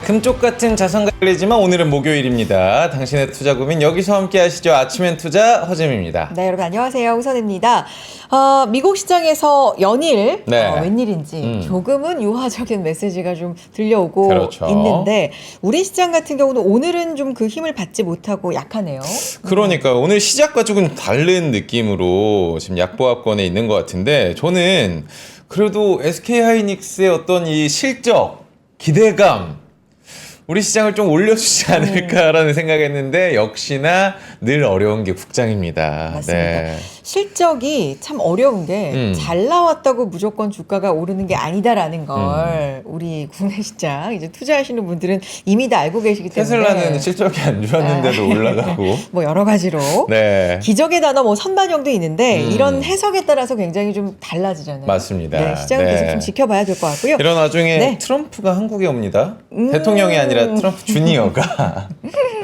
금쪽 같은 자산관리지만 오늘은 목요일입니다. 당신의 투자 고민 여기서 함께 하시죠. 아침엔 투자 허잼입니다. 네, 여러분 안녕하세요. 우선입니다. 미국 시장에서 연일 네. 웬일인지 조금은 유화적인 메시지가 좀 들려오고 그렇죠. 있는데 우리 시장 같은 경우는 오늘은 좀 그 힘을 받지 못하고 약하네요. 그러니까 오늘 시작과 조금 다른 느낌으로 지금 약보합권에 있는 것 같은데 저는 그래도 SK하이닉스의 어떤 이 실적, 기대감 우리 시장을 좀 올려주지 않을까라는 생각했는데 역시나 늘 어려운 게 국장입니다. 맞습니다. 네. 실적이 참 어려운 게 잘 나왔다고 무조건 주가가 오르는 게 아니다라는 걸 우리 국내 시장 이제 투자하시는 분들은 이미 다 알고 계시기 때문에 테슬라는 실적이 안 좋았는데도 올라가고 뭐 여러 가지로 네. 기적의 단어 뭐 선반영도 있는데 이런 해석에 따라서 굉장히 좀 달라지잖아요. 맞습니다. 네, 시장을 네. 계속 좀 지켜봐야 될 것 같고요. 이런 와중에 네. 트럼프가 한국에 옵니다. 대통령이 아니라 트럼프 주니어가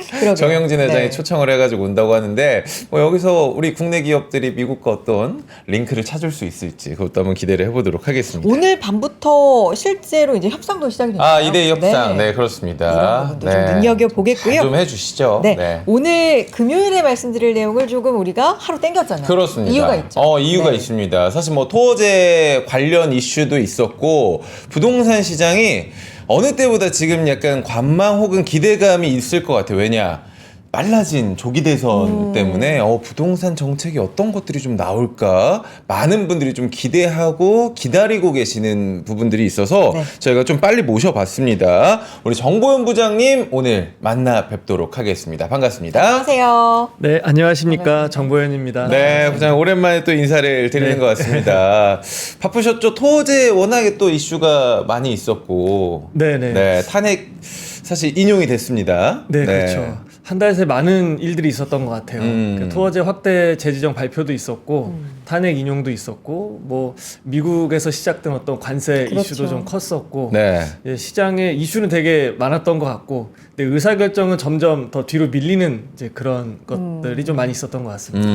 그러게요. 정영진 회장이 네. 초청을 해가지고 온다고 하는데 뭐 여기서 우리 국내 기업들이 미국과 어떤 링크를 찾을 수 있을지 그것도 한번 기대를 해보도록 하겠습니다. 오늘 밤부터 실제로 이제 협상도 시작이 됐어요. 2대2 협상. 네, 그렇습니다. 이런 부분도 좀 눈여겨보겠고요. 좀 해주시죠. 네. 오늘 금요일에 말씀드릴 내용을 조금 우리가 하루 땡겼잖아요. 그렇습니다. 이유가 있죠. 이유가 네. 있습니다. 사실 뭐 토어제 관련 이슈도 있었고 부동산 시장이 어느 때보다 지금 약간 관망 혹은 기대감이 있을 것 같아요. 왜냐? 빨라진 조기 대선 때문에 부동산 정책이 어떤 것들이 좀 나올까 많은 분들이 좀 기대하고 기다리고 계시는 부분들이 있어서 네. 저희가 좀 빨리 모셔봤습니다. 우리 정보현 부장님 오늘 만나 뵙도록 하겠습니다. 반갑습니다. 안녕하세요. 네, 안녕하십니까. 정보현입니다. 네, 부장님 오랜만에 또 인사를 드리는 네. 것 같습니다. 바쁘셨죠? 토어제 워낙에 또 이슈가 많이 있었고 네네. 네, 탄핵 사실 인용이 됐습니다. 네, 그렇죠. 한 달 새 많은 일들이 있었던 것 같아요. 그 토어제 확대 재지정 발표도 있었고 탄핵 인용도 있었고 뭐 미국에서 시작된 어떤 관세 그렇죠. 이슈도 좀 컸었고 네. 예, 시장에 이슈는 되게 많았던 것 같고 근데 의사결정은 점점 더 뒤로 밀리는 이제 그런 것들이 좀 많이 있었던 것 같습니다.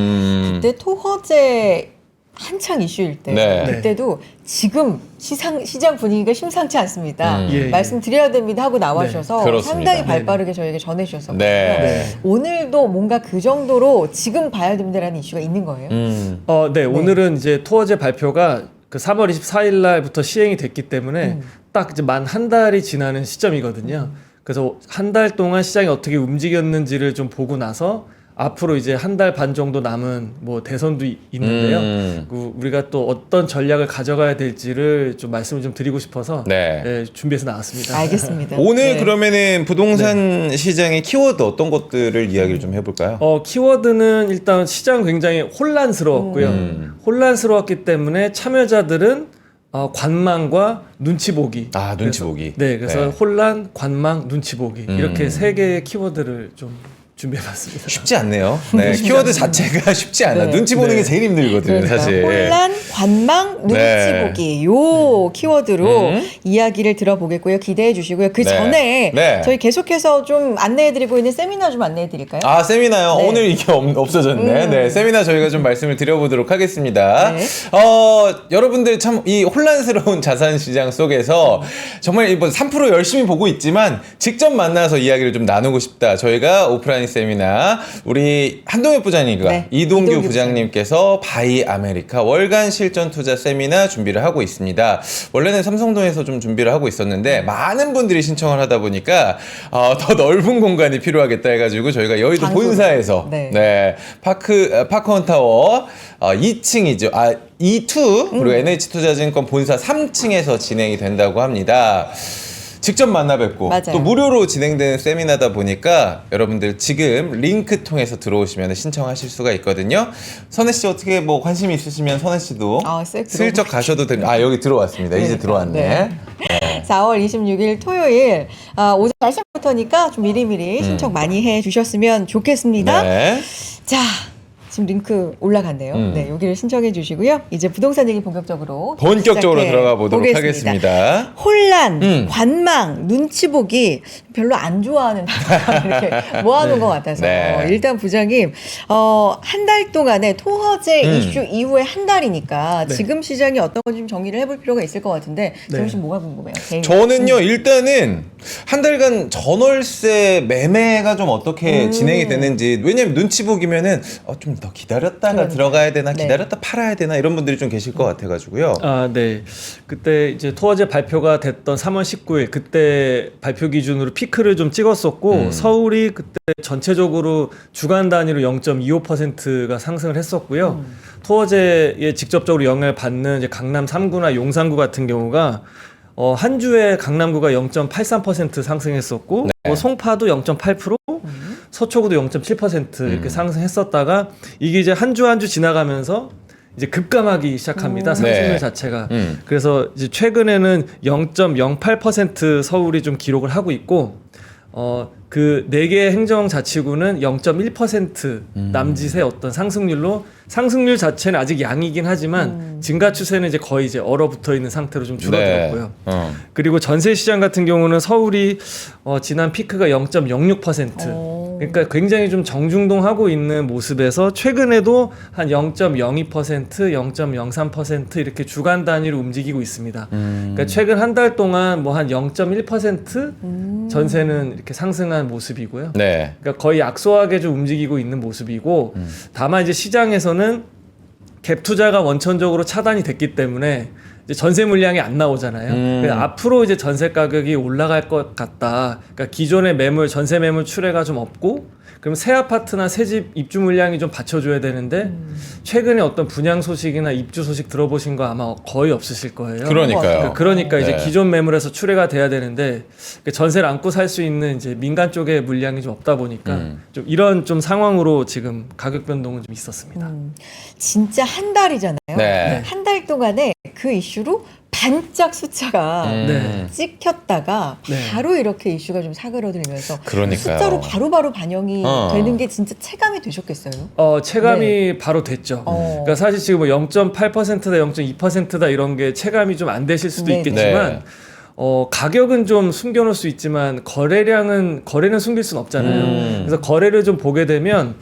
그때 토허제 한창 이슈일 때 네. 그때도 지금 시장 분위기가 심상치 않습니다. 예, 예. 말씀드려야 됩니다 하고 나와주셔서 네, 그렇습니다. 상당히 발빠르게 저에게 전해주셨었거든요. 네. 오늘도 뭔가 그 정도로 지금 봐야 됩니다라는 이슈가 있는 거예요. 네, 오늘은 이제 토어제 발표가 그 3월 24일 날부터 시행이 됐기 때문에 딱 이제 만 한 달이 지나는 시점이거든요. 그래서 한 달 동안 시장이 어떻게 움직였는지를 좀 보고 나서 앞으로 이제 한 달 반 정도 남은 뭐 대선도 있는데요. 우리가 또 어떤 전략을 가져가야 될지를 좀 말씀을 좀 드리고 싶어서 네. 예, 준비해서 나왔습니다. 알겠습니다. 오늘 네. 그러면은 부동산 시장의 키워드 어떤 것들을 이야기를 좀 해볼까요? 키워드는 일단 시장 굉장히 혼란스러웠고요. 혼란스러웠기 때문에 참여자들은 관망과 눈치 보기. 눈치 보기. 네, 그래서 네. 혼란, 관망, 눈치 보기 이렇게 세 개의 키워드를 좀 준비해봤습니다. 쉽지 않네요. 네, 키워드 자체가 쉽지 않아. 네. 눈치 보는 네. 게 제일 힘들거든요, 그러니까 사실. 혼란, 관망, 눈치 네. 보기 요 키워드로 이야기를 들어보겠고요. 기대해 주시고요. 그 네. 전에 네. 저희 계속해서 좀 안내해드리고 있는 세미나 좀 안내해드릴까요? 세미나요? 네. 오늘 이게 없어졌네. 네, 세미나 저희가 좀 말씀을 드려보도록 하겠습니다. 네. 여러분들 참 이 혼란스러운 자산 시장 속에서 정말 이번 3% 열심히 보고 있지만 직접 만나서 이야기를 좀 나누고 싶다. 저희가 오프라인 세미나 우리 한동엽 부장님과 네, 이동규 이동규 부장님께서 바이 아메리카 월간 실전 투자 세미나 준비를 하고 있습니다. 원래는 삼성동에서 좀 준비를 하고 있었는데 많은 분들이 신청을 하다 보니까 더 넓은 공간이 필요하겠다 해가지고 저희가 여의도 장소로. 본사에서 네. 파크원타워 2층이죠. 2투 그리고 NH투자증권 본사 3층에서 진행이 된다고 합니다. 직접 만나 뵙고 맞아요. 또 무료로 진행되는 세미나다 보니까 여러분들 지금 링크 통해서 들어오시면 신청하실 수가 있거든요. 선혜 씨 어떻게 뭐 관심이 있으시면 선혜 씨도 쓱 슬쩍 가셔도 됩니다. 여기 들어왔습니다. 이제 그러니까, 들어왔네. 네. 4월 26일 토요일 오전 10시부터니까 좀 미리미리 신청 많이 해주셨으면 좋겠습니다. 네. 자, 지금 링크 올라갔네요. 네, 여기를 신청해 주시고요. 이제 부동산 얘기 본격적으로 본격적으로 시작해 들어가 보도록 보겠습니다. 하겠습니다. 혼란, 관망, 눈치 보기 별로 안 좋아하는 이렇게 모아놓은 것 같아서 네. 일단 부장님 한 달 동안의 토허제 이슈 이후에 한 달이니까 네. 지금 시장이 어떤 건지 좀 정리를 해볼 필요가 있을 것 같은데 네. 정우 씨 뭐가 궁금해요? 개인적으로. 저는요 일단은 한 달간 전월세 매매가 좀 어떻게 진행이 됐는지, 왜냐면 눈치 보기면은 좀 더 기다렸다가 그러니까요. 들어가야 되나, 네. 기다렸다 팔아야 되나 이런 분들이 좀 계실 것 같아가지고요. 아, 네. 그때 이제 토어제 발표가 됐던 3월 19일 그때 발표 기준으로 피크를 좀 찍었었고 서울이 그때 전체적으로 주간 단위로 0.25%가 상승을 했었고요. 토어제에 직접적으로 영향을 받는 이제 강남 3구나 용산구 같은 경우가 한 주에 강남구가 0.83% 상승했었고 뭐 송파도 0.8%, 서초구도 0.7% 이렇게 상승했었다가 이게 이제 한 주 한 주 지나가면서 이제 급감하기 시작합니다. 상승률 네. 자체가. 그래서 이제 최근에는 0.08% 서울이 좀 기록을 하고 있고 그 4개 행정자치구는 0.1% 남짓의 어떤 상승률로, 상승률 자체는 아직 양이긴 하지만 증가 추세는 이제 거의 이제 얼어붙어 있는 상태로 좀 줄어들었고요. 네. 그리고 전세 시장 같은 경우는 서울이 지난 피크가 0.06%. 그러니까 굉장히 좀 정중동하고 있는 모습에서 최근에도 한 0.02%, 0.03% 이렇게 주간 단위로 움직이고 있습니다. 그러니까 최근 한 달 동안 뭐 한 0.1% 전세는 이렇게 상승한 모습이고요. 네. 그러니까 거의 약소하게 좀 움직이고 있는 모습이고, 다만 이제 시장에서는 갭 투자가 원천적으로 차단이 됐기 때문에 이제 전세 물량이 안 나오잖아요. 그래서 앞으로 이제 전세 가격이 올라갈 것 같다. 그러니까 기존의 매물, 전세 매물 출회가 좀 없고, 그럼 새 아파트나 새 집 입주 물량이 좀 받쳐줘야 되는데 최근에 어떤 분양 소식이나 입주 소식 들어보신 거 아마 거의 없으실 거예요. 그러니까요. 그러니까 이제 네. 기존 매물에서 출회가 돼야 되는데 전세를 안고 살 수 있는 이제 민간 쪽의 물량이 좀 없다 보니까 좀 이런 좀 상황으로 지금 가격 변동은 좀 있었습니다. 진짜 한 달이잖아요. 네. 한 달 동안에 그 이슈로 반짝 숫자가 네. 찍혔다가 네. 바로 이렇게 이슈가 좀 사그러들면서 그러니까요. 숫자로 바로바로 반영이 되는 게 진짜 체감이 되셨겠어요? 체감이 바로 됐죠. 그러니까 사실 지금 뭐 0.8%다 0.2%다 이런 게 체감이 좀 안 되실 수도 네. 있겠지만 네. 가격은 좀 숨겨놓을 수 있지만 거래는 숨길 수는 없잖아요. 그래서 거래를 좀 보게 되면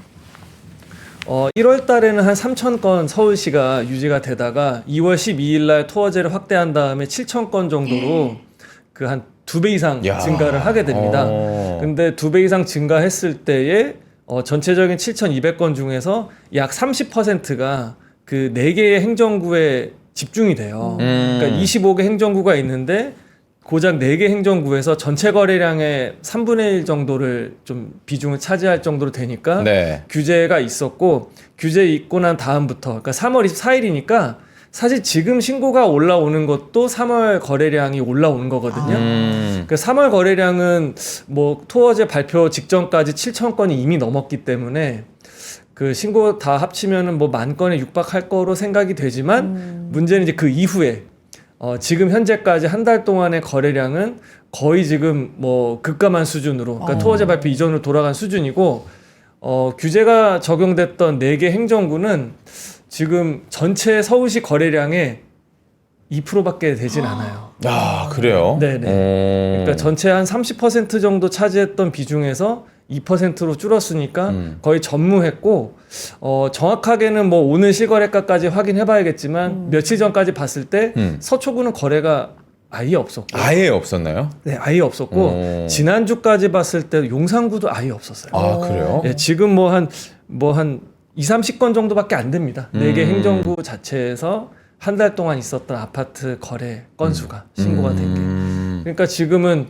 1월 달에는 한 3,000건 서울시가 유지가 되다가 2월 12일 날 토어제를 확대한 다음에 7,000건 정도로 그 한 2배 이상 야. 증가를 하게 됩니다. 근데 2배 이상 증가했을 때에 전체적인 7,200건 중에서 약 30%가 그 4개의 행정구에 집중이 돼요. 그러니까 25개 행정구가 있는데 고작 4개 행정구에서 전체 거래량의 3분의 1 정도를 좀 비중을 차지할 정도로 되니까 네. 규제가 있었고, 규제 있고 난 다음부터, 그러니까 3월 24일이니까 사실 지금 신고가 올라오는 것도 3월 거래량이 올라오는 거거든요. 그 3월 거래량은 뭐 토어제 발표 직전까지 7,000건이 이미 넘었기 때문에 그 신고 다 합치면은 뭐 10,000건에 육박할 거로 생각이 되지만 문제는 이제 그 이후에 지금 현재까지 한 달 동안의 거래량은 거의 지금 뭐 급감한 수준으로, 그러니까 토어제 발표 이전으로 돌아간 수준이고, 규제가 적용됐던 4개 행정구는 지금 전체 서울시 거래량의 2%밖에 되진 않아요. 아, 그래요? 네네. 그러니까 전체 한 30% 정도 차지했던 비중에서 2%로 줄었으니까 거의 전무했고, 정확하게는 뭐 오늘 실거래가까지 확인해봐야겠지만 며칠 전까지 봤을 때 서초구는 거래가 아예 없었고, 아예 없었나요? 네, 아예 없었고, 지난주까지 봤을 때 용산구도 아예 없었어요. 아, 그래요? 네, 지금 뭐 한 2, 30건 정도밖에 안 됩니다. 4개 행정구 자체에서 한 달 동안 있었던 아파트 거래 건수가 신고가 된 게. 그러니까 지금은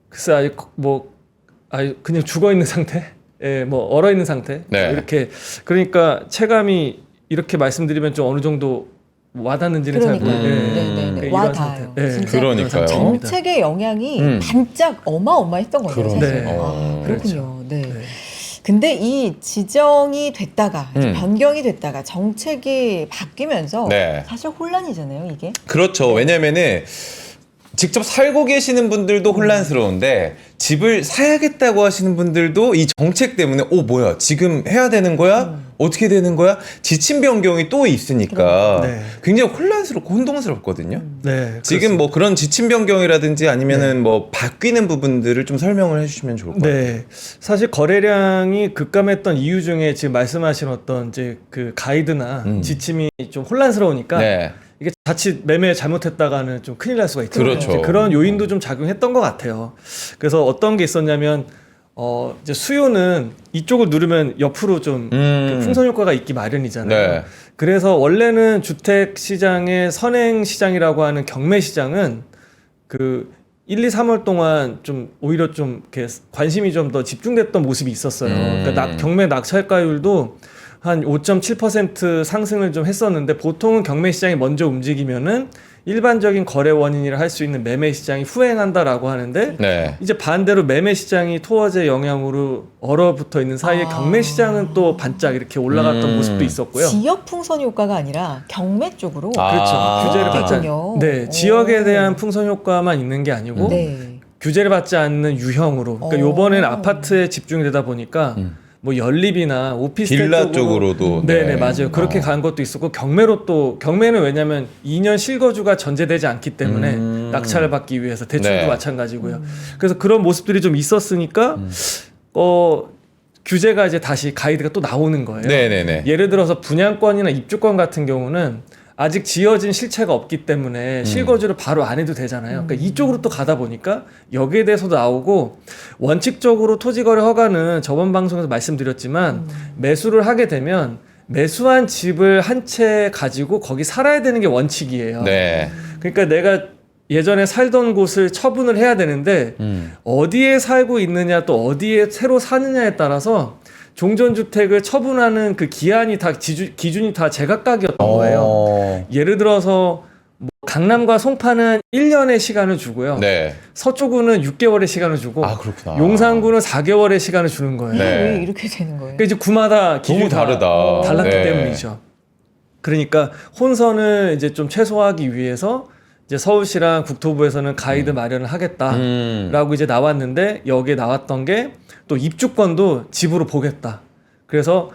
글쎄 아예 그냥 죽어 있는 상태, 뭐 얼어 있는 상태. 네. 이렇게, 그러니까 체감이 이렇게 말씀드리면 좀 어느 정도 와닿는지는 잘 그러니까요. 모르겠는데 네네네. 이런 와닿아요. 상태. 네. 진짜 그러니까요. 정책의 영향이 반짝 어마어마했던 거죠. 그러네. 사실. 네. 그렇군요. 네. 네. 근데 이 지정이 됐다가 이제 음. 변경이 됐다가 정책이 바뀌면서 네. 사실 혼란이잖아요, 이게. 그렇죠. 왜냐면은 직접 살고 계시는 분들도 혼란스러운데 집을 사야겠다고 하시는 분들도 이 정책 때문에 뭐야 지금 해야 되는 거야? 어떻게 되는 거야? 지침 변경이 또 있으니까 네. 굉장히 혼란스럽고 혼동스럽거든요. 네. 지금 뭐 그런 지침 변경이라든지 아니면은 뭐 바뀌는 부분들을 좀 설명을 해주시면 좋을 것 같아요. 네, 사실 거래량이 급감했던 이유 중에 지금 말씀하신 어떤 이제 그 가이드나 지침이 좀 혼란스러우니까 네. 이게 자칫 매매 잘못했다가는 좀 큰일 날 수가 있죠. 그렇죠. 그런 요인도 좀 작용했던 것 같아요. 그래서 어떤 게 있었냐면 이제 수요는 이쪽을 누르면 옆으로 좀 그 풍선 효과가 있기 마련이잖아요. 네. 그래서 원래는 주택 시장의 선행 시장이라고 하는 경매 시장은 그 1, 2, 3월 동안 좀 오히려 좀 이렇게 관심이 좀 더 집중됐던 모습이 있었어요. 그러니까 경매 낙찰가율도 한 5.7% 상승을 좀 했었는데 보통은 경매 시장이 먼저 움직이면은 일반적인 거래 원인이라 할 수 있는 매매 시장이 후행한다라고 하는데 네. 이제 반대로 매매 시장이 토어제 영향으로 얼어붙어 있는 사이에 경매 시장은 또 반짝 이렇게 올라갔던 모습도 있었고요. 지역 풍선 효과가 아니라 경매 쪽으로. 그렇죠. 규제를 받지 않. 그렇군요. 네, 지역에 대한 풍선 효과만 있는 게 아니고 네. 규제를 받지 않는 유형으로. 그러니까 요번엔 아파트에 집중이 되다 보니까 뭐 연립이나 오피스텔 빌라 쪽으로도 네네 맞아요. 그렇게 간 것도 있었고 경매는 왜냐하면 2년 실거주가 전제되지 않기 때문에 낙찰을 받기 위해서 대출도 네. 마찬가지고요. 그래서 그런 모습들이 좀 있었으니까 규제가 이제 다시 가이드가 또 나오는 거예요. 네네네. 예를 들어서 분양권이나 입주권 같은 경우는 아직 지어진 실체가 없기 때문에 실거주를 바로 안 해도 되잖아요. 그러니까 이쪽으로 또 가다 보니까 여기에 대해서도 나오고 원칙적으로 토지거래 허가는 저번 방송에서 말씀드렸지만 매수를 하게 되면 매수한 집을 한 채 가지고 거기 살아야 되는 게 원칙이에요. 네. 그러니까 내가 예전에 살던 곳을 처분을 해야 되는데 어디에 살고 있느냐 또 어디에 새로 사느냐에 따라서 종전주택을 처분하는 그 기한이 다 기준이 다 제각각이었던 거예요. 예를 들어서 뭐 강남과 송파는 1년의 시간을 주고요. 네. 서초구는 6개월의 시간을 주고 아, 그렇구나. 용산구는 4개월의 시간을 주는 거예요. 이게 네. 왜 이렇게 되는 거예요? 그러니까 이제 구마다 기준이 너무 다르다. 달랐기 네. 때문이죠. 그러니까 혼선을 이제 좀 최소화하기 위해서 이제 서울시랑 국토부에서는 가이드 마련을 하겠다라고 이제 나왔는데 여기에 나왔던 게 또 입주권도 집으로 보겠다. 그래서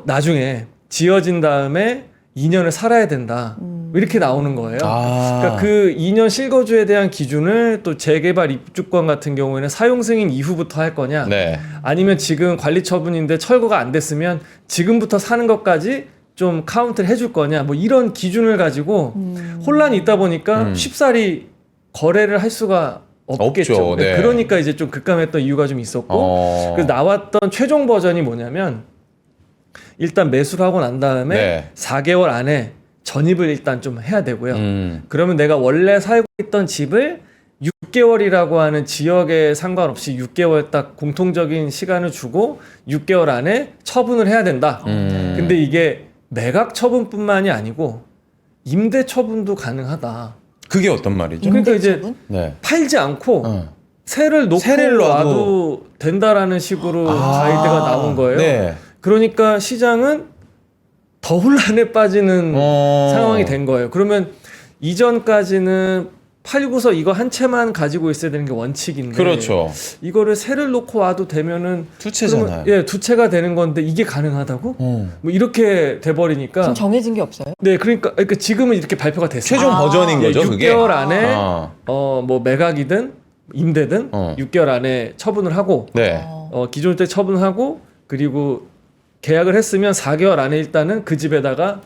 나중에 지어진 다음에 2년을 살아야 된다. 이렇게 나오는 거예요. 그러니까 그 2년 실거주에 대한 기준을 또 재개발 입주권 같은 경우에는 사용 승인 이후부터 할 거냐, 네. 아니면 지금 관리 처분인데 철거가 안 됐으면 지금부터 사는 것까지 좀 카운트를 해줄 거냐, 뭐 이런 기준을 가지고 혼란이 있다 보니까 쉽사리 거래를 할 수가 없겠죠. 없죠. 네. 그러니까 이제 좀 급감했던 이유가 좀 있었고, 그래서 나왔던 최종 버전이 뭐냐면 일단 매수를 하고 난 다음에 네. 4개월 안에 전입을 일단 좀 해야 되고요. 그러면 내가 원래 살고 있던 집을 6개월이라고 하는 지역에 상관없이 6개월 딱 공통적인 시간을 주고 6개월 안에 처분을 해야 된다. 근데 이게 매각 처분뿐만이 아니고 임대 처분도 가능하다. 그게 어떤 말이죠? 그러니까 이제 임대처분? 네. 팔지 않고 세를 놓고 세를 놔도 된다라는 식으로 가이드가 나온 거예요. 네. 그러니까 시장은 더 혼란에 빠지는 상황이 된 거예요. 그러면 이전까지는 팔고서 이거 한 채만 가지고 있어야 되는 게 원칙인데, 그렇죠. 이거를 세를 놓고 와도 되면은 두 채잖아요. 그러면, 예, 두 채가 되는 건데 이게 가능하다고? 뭐 이렇게 돼버리니까. 지금 정해진 게 없어요? 네, 그러니까 지금은 이렇게 발표가 됐어요. 최종 버전인 예, 거죠, 6개월 그게? 안에 아. 뭐 매각이든 임대든 6개월 안에 처분을 하고 네. 기존 주택 처분하고 그리고 계약을 했으면 4개월 안에 일단은 그 집에다가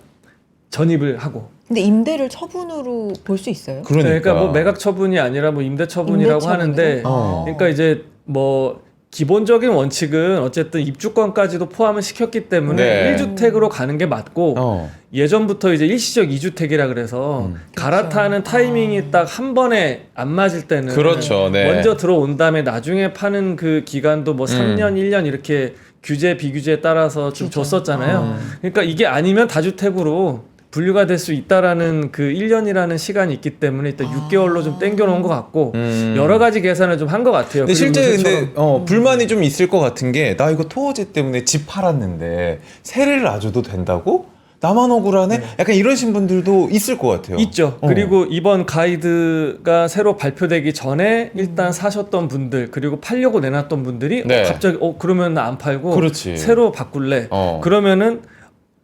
전입을 하고. 근데 임대를 처분으로 볼 수 있어요? 그러니까 뭐 매각 처분이 아니라 뭐 임대 처분이라고 임대 하는데, 처분으로? 그러니까 이제 뭐 기본적인 원칙은 어쨌든 입주권까지도 포함을 시켰기 때문에 네. 1주택으로 가는 게 맞고, 예전부터 이제 일시적 2주택이라 그래서 갈아타는 타이밍이 딱 한 번에 안 맞을 때는 그렇죠. 네. 먼저 들어온 다음에 나중에 파는 그 기간도 뭐 3년, 1년 이렇게 규제 비규제에 따라서 좀 줬었잖아요. 그러니까 이게 아니면 다주택으로 분류가 될 수 있다라는 그 1년이라는 시간이 있기 때문에 일단 6개월로 좀 땡겨놓은 것 같고 여러 가지 계산을 좀 한 것 같아요. 근데 그리고 실제 요새처럼 근데 불만이 좀 있을 것 같은 게 나 이거 토어제 때문에 집 팔았는데 세를 놔줘도 된다고? 나만 억울하네? 약간 이러신 분들도 있을 것 같아요. 있죠. 그리고 이번 가이드가 새로 발표되기 전에 일단 사셨던 분들 그리고 팔려고 내놨던 분들이 네. 갑자기 그러면 나 안 팔고 그렇지. 새로 바꿀래. 어. 그러면은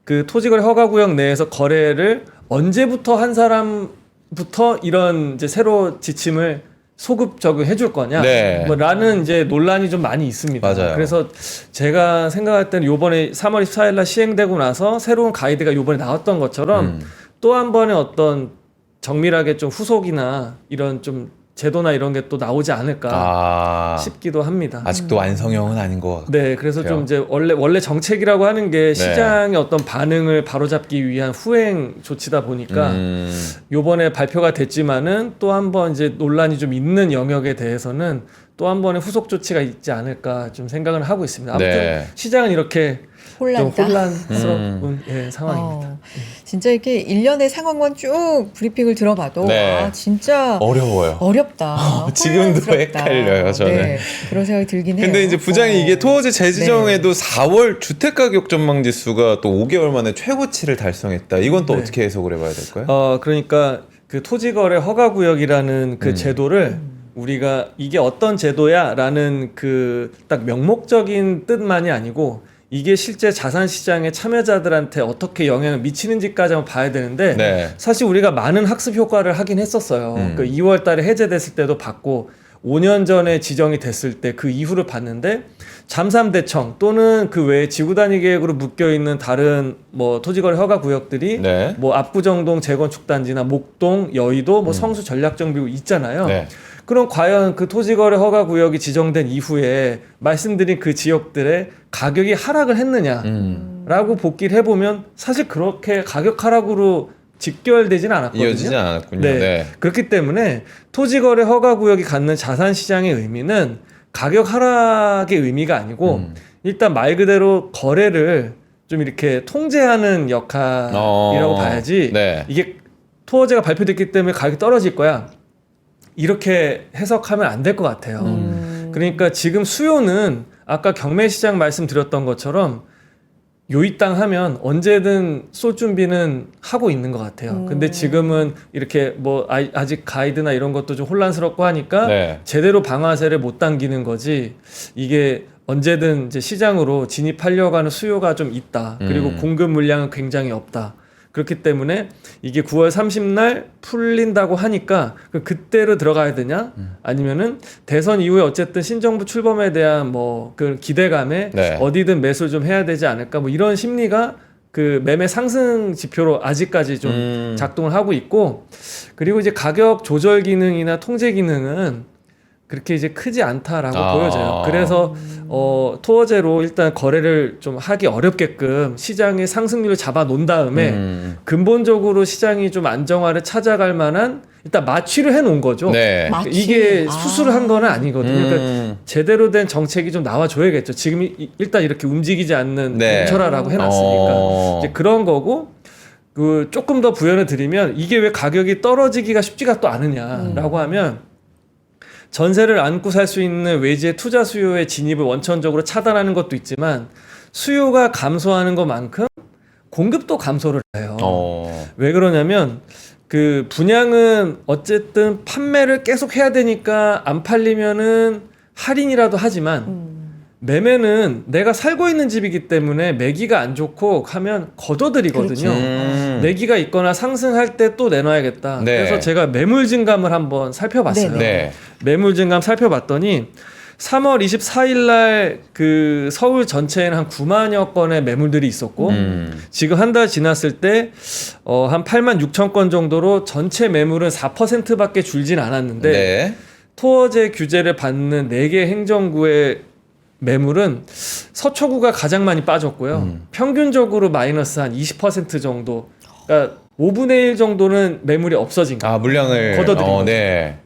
그 토지거래 허가구역 내에서 거래를 언제부터 한 사람부터 이런 이제 새로 지침을 소급 적용해 줄 거냐 네. 뭐 라는 이제 논란이 좀 많이 있습니다. 맞아요. 그래서 제가 생각할 때는 요번에 3월 24일 날 시행되고 나서 새로운 가이드가 요번에 나왔던 것처럼 또 한 번의 어떤 정밀하게 좀 후속이나 이런 좀 제도나 이런 게 또 나오지 않을까 싶기도 합니다. 아직도 완성형은 아닌 것 같아요. 네, 그래서 좀 이제 원래 정책이라고 하는 게 시장의 어떤 반응을 바로잡기 위한 후행 조치다 보니까 요번에 발표가 됐지만은 또 한 번 이제 논란이 좀 있는 영역에 대해서는 또 한 번의 후속 조치가 있지 않을까 좀 생각을 하고 있습니다. 아무튼 네. 시장은 이렇게 좀 혼란다. 혼란스러운 예, 상황입니다. 진짜 이렇게 일련의 상황만 쭉 브리핑을 들어봐도 네. 진짜 어려워요. 어렵다. 지금도 혼란스럽다. 헷갈려요, 저는. 네, 그런 생각이 들긴 해요. 근데 이제 부장이 이게 토어제 재지정에도 네. 4월 주택가격 전망 지수가 또 5개월 만에 최고치를 달성했다. 이건 또 네. 어떻게 해석을 해봐야 될까요? 그러니까 그 토지거래 허가구역이라는 그 제도를 우리가 이게 어떤 제도야라는 그 딱 명목적인 뜻만이 아니고 이게 실제 자산 시장의 참여자들한테 어떻게 영향을 미치는지까지 한번 봐야 되는데 네. 사실 우리가 많은 학습 효과를 하긴 했었어요. 그 2월 달에 해제됐을 때도 봤고 5년 전에 지정이 됐을 때 그 이후를 봤는데 잠삼대청 또는 그 외에 지구단위 계획으로 묶여 있는 다른 뭐 토지거래 허가 구역들이 네. 뭐 압구정동 재건축단지나 목동, 여의도, 뭐 성수 전략정비구 있잖아요. 네. 그럼 과연 그 토지거래 허가 구역이 지정된 이후에 말씀드린 그 지역들의 가격이 하락을 했느냐라고 복기를 해보면 사실 그렇게 가격 하락으로 직결되지는 않았거든요. 이어지지 않았군요. 네. 네. 그렇기 때문에 토지거래 허가구역이 갖는 자산시장의 의미는 가격 하락의 의미가 아니고 일단 말 그대로 거래를 좀 이렇게 통제하는 역할이라고 봐야지 네. 이게 토어제가 발표됐기 때문에 가격이 떨어질 거야. 이렇게 해석하면 안 될 것 같아요. 그러니까 지금 수요는 아까 경매시장 말씀드렸던 것처럼 요이땅 하면 언제든 쏠 준비는 하고 있는 것 같아요. 근데 지금은 이렇게 뭐 아직 가이드나 이런 것도 좀 혼란스럽고 하니까 네. 제대로 방아쇠를 못 당기는 거지 이게 언제든 이제 시장으로 진입하려고 하는 수요가 좀 있다. 그리고 공급 물량은 굉장히 없다. 그렇기 때문에 이게 9월 30날 풀린다고 하니까 그때로 들어가야 되냐? 아니면은 대선 이후에 어쨌든 신정부 출범에 대한 뭐 그 기대감에 네. 어디든 매수를 좀 해야 되지 않을까? 뭐 이런 심리가 그 매매 상승 지표로 아직까지 좀 작동을 하고 있고 그리고 이제 가격 조절 기능이나 통제 기능은 그렇게 이제 크지 않다라고 보여져요. 그래서 토어제로 일단 거래를 좀 하기 어렵게끔 시장의 상승률을 잡아 놓은 다음에 근본적으로 시장이 좀 안정화를 찾아갈 만한 일단 마취를 해 놓은 거죠. 네. 마취. 이게 수술을 한 거는 아니거든요. 그러니까 제대로 된 정책이 좀 나와 줘야겠죠. 지금 일단 이렇게 움직이지 않는 네. 멈춰라라고 해놨으니까 이제 그런 거고. 그 조금 더 부연을 드리면 이게 왜 가격이 떨어지기가 쉽지가 또 않으냐라고 하면 전세를 안고 살 수 있는 외지의 투자 수요의 진입을 원천적으로 차단하는 것도 있지만 수요가 감소하는 것만큼 공급도 감소를 해요. 왜 그러냐면 그 분양은 어쨌든 판매를 계속 해야 되니까 안 팔리면은 할인이라도 하지만 매매는 내가 살고 있는 집이기 때문에 매기가 안 좋고 하면 거둬들이거든요. 그렇죠. 매기가 있거나 상승할 때 또 내놔야겠다. 네. 그래서 제가 매물 증감을 한번 살펴봤어요. 네네. 네. 매물 증감 살펴봤더니 3월 24일 날 그 서울 전체에는 한 9만여 건의 매물들이 있었고 지금 한 달 지났을 때 한 8만 6천 건 정도로 전체 매물은 4%밖에 줄진 않았는데 네. 토어제 규제를 받는 4개 행정구의 매물은 서초구가 가장 많이 빠졌고요. 평균적으로 마이너스 한 20% 정도. 그러니까 5분의 1 정도는 매물이 없어진 거예요. 물량을 걷어들인 거죠. 네.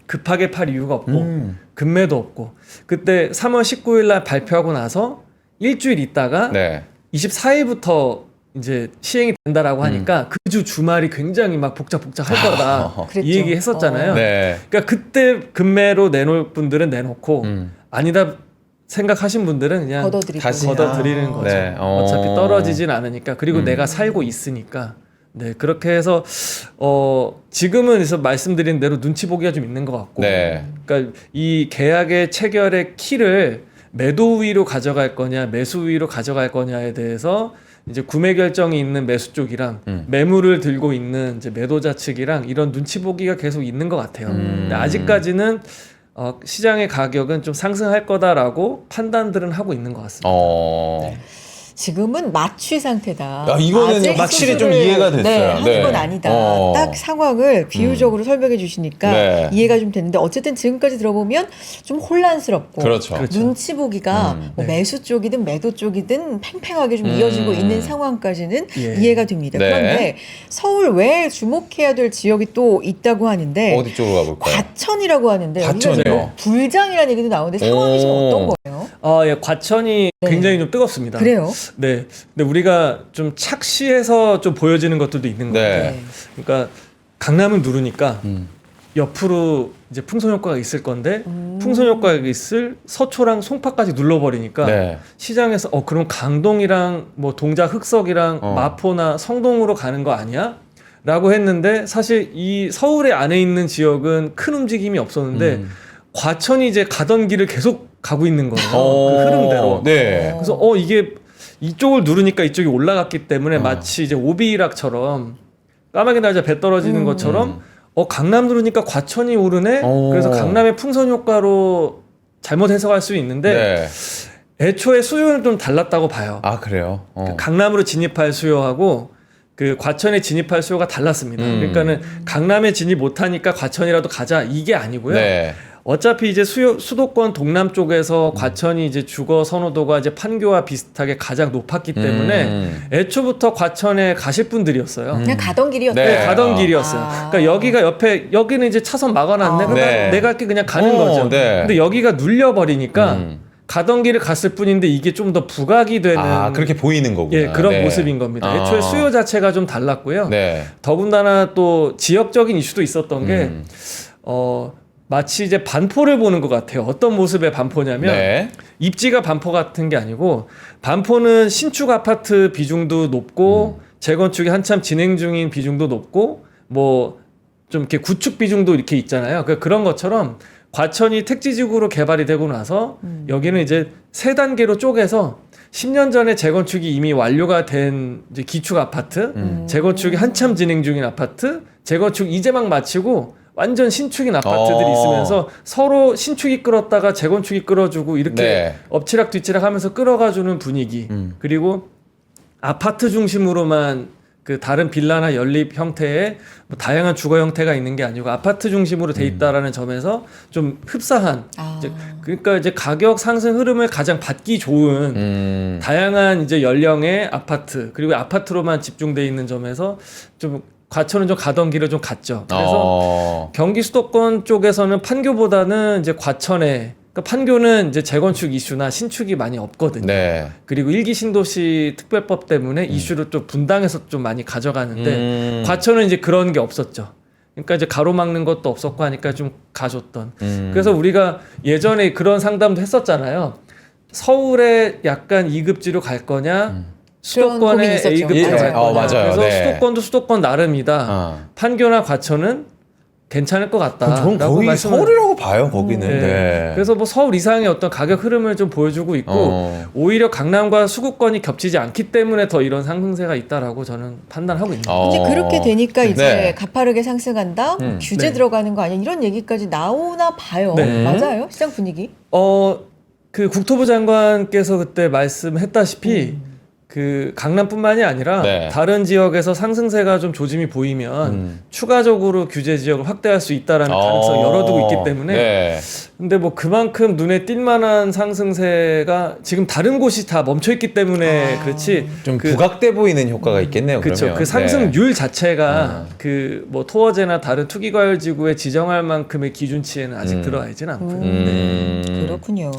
급하게 팔 이유가 없고 급매도 없고. 그때 3월 19일 날 발표하고 나서 일주일 있다가 네. 24일부터 이제 시행이 된다라고 하니까 그 주 주말이 굉장히 막 복잡할 거다. 그랬죠. 이 얘기 했었잖아요. 네. 그러니까 그때 급매로 내놓을 분들은 내놓고 아니다 생각하신 분들은 그냥 걷어들이고. 다시 걷어들이는 거죠. 네. 어차피 떨어지진 않으니까. 그리고 내가 살고 있으니까. 네, 그렇게 해서 지금은 그래서 말씀드린 대로 눈치 보기가 좀 있는 것 같고. 네. 그러니까 이 계약의 체결의 키를 매도 우위로 가져갈 거냐, 매수 우위로 가져갈 거냐에 대해서 이제 구매 결정이 있는 매수 쪽이랑 매물을 들고 있는 이제 매도자 측이랑 이런 눈치 보기가 계속 있는 것 같아요. 근데 아직까지는 시장의 가격은 좀 상승할 거다라고 판단들은 하고 있는 것 같습니다. 지금은 마취 상태다. 야, 이거는 아직 확실히 좀 수술을, 이해가 됐어요. 네, 하는 네. 건 아니다. 어. 딱 상황을 비유적으로 설명해 주시니까 네. 이해가 좀 됐는데 어쨌든 지금까지 들어보면 좀 혼란스럽고 그렇죠. 눈치 보기가 뭐 네. 매수 쪽이든 매도 쪽이든 팽팽하게 좀 이어지고 있는 상황까지는 예. 이해가 됩니다. 네. 그런데 서울 외에 주목해야 될 지역이 또 있다고 하는데 어디 쪽으로 가볼까요? 과천이라고 하는데 여기가 과천이요? 지금 불장이라는 얘기도 나오는데 상황이 지금 어떤 거예요? 예, 과천이 네. 굉장히 좀 뜨겁습니다. 그래요? 네. 근데 우리가 좀 착시해서 좀 보여지는 것들도 있는 네. 거예요. 그러니까 강남을 누르니까 옆으로 이제 풍선 효과가 있을 건데 풍선 효과가 있을 서초랑 송파까지 눌러버리니까 네. 시장에서 그럼 강동이랑 뭐 동작 흑석이랑 마포나 성동으로 가는 거 아니야? 라고 했는데 사실 이 서울의 안에 있는 지역은 큰 움직임이 없었는데 과천이 이제 가던 길을 계속 가고 있는 거예요. 그 흐름대로. 네. 그래서 이게 이쪽을 누르니까 이쪽이 올라갔기 때문에 마치 이제 오비락처럼 까마귀 날자 배 떨어지는 것처럼 강남 누르니까 과천이 오르네. 그래서 강남의 풍선 효과로 잘못 해석할 수 있는데 애초에 수요는 좀 달랐다고 봐요. 아, 그래요? 강남으로 진입할 수요하고 그 과천에 진입할 수요가 달랐습니다. 그러니까는 강남에 진입 못하니까 과천이라도 가자 이게 아니고요. 네. 어차피 이제 수도권 동남 쪽에서 과천이 이제 주거 선호도가 이제 판교와 비슷하게 가장 높았기 때문에 애초부터 과천에 가실 분들이었어요. 그냥 가던 길이었다. 네. 네, 가던 길이었어요. 그러니까 여기가 여기는 이제 차선 막아놨네. 그럼 네. 내가 이렇게 그냥 가는 거죠. 네. 근데 여기가 눌려버리니까 가던 길을 갔을 뿐인데 이게 좀 더 부각이 되는 그렇게 보이는 거구나. 예, 그런 네. 모습인 겁니다. 애초에 수요 자체가 좀 달랐고요. 네. 더군다나 또 지역적인 이슈도 있었던 게 마치 이제 반포를 보는 것 같아요. 어떤 모습의 반포냐면 네. 입지가 반포 같은 게 아니고 반포는 신축 아파트 비중도 높고 재건축이 한참 진행 중인 비중도 높고 뭐 좀 이렇게 구축 비중도 이렇게 있잖아요. 그런 것처럼 과천이 택지지구로 개발이 되고 나서 여기는 이제 세 단계로 쪼개서 10년 전에 재건축이 이미 완료가 된 이제 기축 아파트, 재건축이 한참 진행 중인 아파트, 재건축 이제 막 마치고 완전 신축인 아파트들이 있으면서 서로 신축이 끌었다가 재건축이 끌어주고 이렇게 네. 엎치락 뒤치락 하면서 끌어가주는 분위기. 그리고 아파트 중심으로만 그 다른 빌라나 연립 형태의 뭐 다양한 주거 형태가 있는 게 아니고 아파트 중심으로 돼 있다라는 점에서 좀 흡사한 그러니까 이제 가격 상승 흐름을 가장 받기 좋은 다양한 이제 연령의 아파트 그리고 아파트로만 집중돼 있는 점에서 좀 과천은 좀 가던 길을 좀 갔죠. 그래서 경기 수도권 쪽에서는 판교보다는 이제 과천에 그러니까 판교는 이제 재건축 이슈나 신축이 많이 없거든요. 네. 그리고 일기 신도시 특별법 때문에 이슈를 좀 분당해서 좀 많이 가져가는데 과천은 이제 그런 게 없었죠. 그러니까 이제 가로막는 것도 없었고 하니까 좀 가줬던. 그래서 우리가 예전에 그런 상담도 했었잖아요. 서울에 약간 2급지로 갈 거냐? 수도권에 A급지로 갈 거냐? 맞아요. 그래서 네. 수도권도 수도권 나름이다. 판교나 과천은 괜찮을 것 같다. 저는 거의 서울이라고 봐요, 거기는. 네. 네. 그래서 뭐 서울 이상의 어떤 가격 흐름을 좀 보여주고 있고 오히려 강남과 수도권이 겹치지 않기 때문에 더 이런 상승세가 있다라고 저는 판단하고 있는 거예요. 이제 그렇게 되니까 이제 네. 가파르게 상승한다, 규제 네. 들어가는 거 아니야 이런 얘기까지 나오나 봐요. 네. 맞아요, 시장 분위기. 그 국토부 장관께서 그때 말씀했다시피 그 강남뿐만이 아니라 네. 다른 지역에서 상승세가 좀 조짐이 보이면 추가적으로 규제 지역을 확대할 수 있다라는 가능성을 열어두고 있기 때문에 네. 근데 뭐 그만큼 눈에 띌 만한 상승세가 지금 다른 곳이 다 멈춰 있기 때문에 그렇지 좀 부각돼 보이는 효과가 있겠네요. 그렇죠. 그러면. 그 상승률 자체가 그 뭐 토어제나 다른 투기과열지구에 지정할 만큼의 기준치에는 아직 들어와 있지는 않고요. 네. 그렇군요.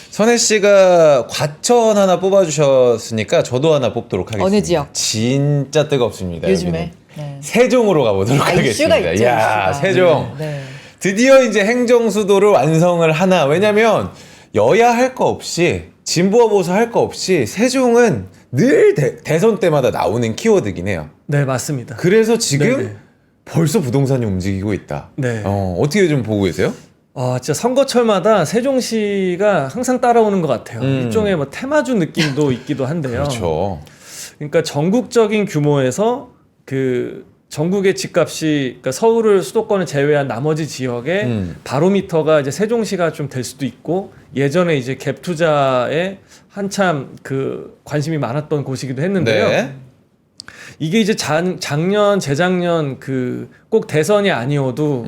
선혜 씨가 과천 하나 뽑아주셨으니까 저도 하나 뽑도록 하겠습니다. 어느 지역? 진짜 뜨겁습니다. 요즘에. 여기는. 네. 세종으로 가보도록 이슈가 하겠습니다. 있죠, 이야, 이슈가. 세종. 네. 드디어 이제 행정수도를 완성을 하나. 왜냐면 여야 할 거 없이 진보와 보수 할 거 없이 세종은 늘 대선 때마다 나오는 키워드긴 해요. 네, 맞습니다. 그래서 지금 네네. 벌써 부동산이 움직이고 있다. 네. 어떻게 좀 보고 계세요? 진짜 선거철마다 세종시가 항상 따라오는 것 같아요. 일종의 뭐 테마주 느낌도 있기도 한데요. 그렇죠. 그러니까 전국적인 규모에서 그 전국의 집값이 그러니까 서울을 수도권을 제외한 나머지 지역에 바로미터가 이제 세종시가 좀 될 수도 있고 예전에 이제 갭 투자에 한참 그 관심이 많았던 곳이기도 했는데요. 네. 이게 이제 작년 재작년 그 꼭 대선이 아니어도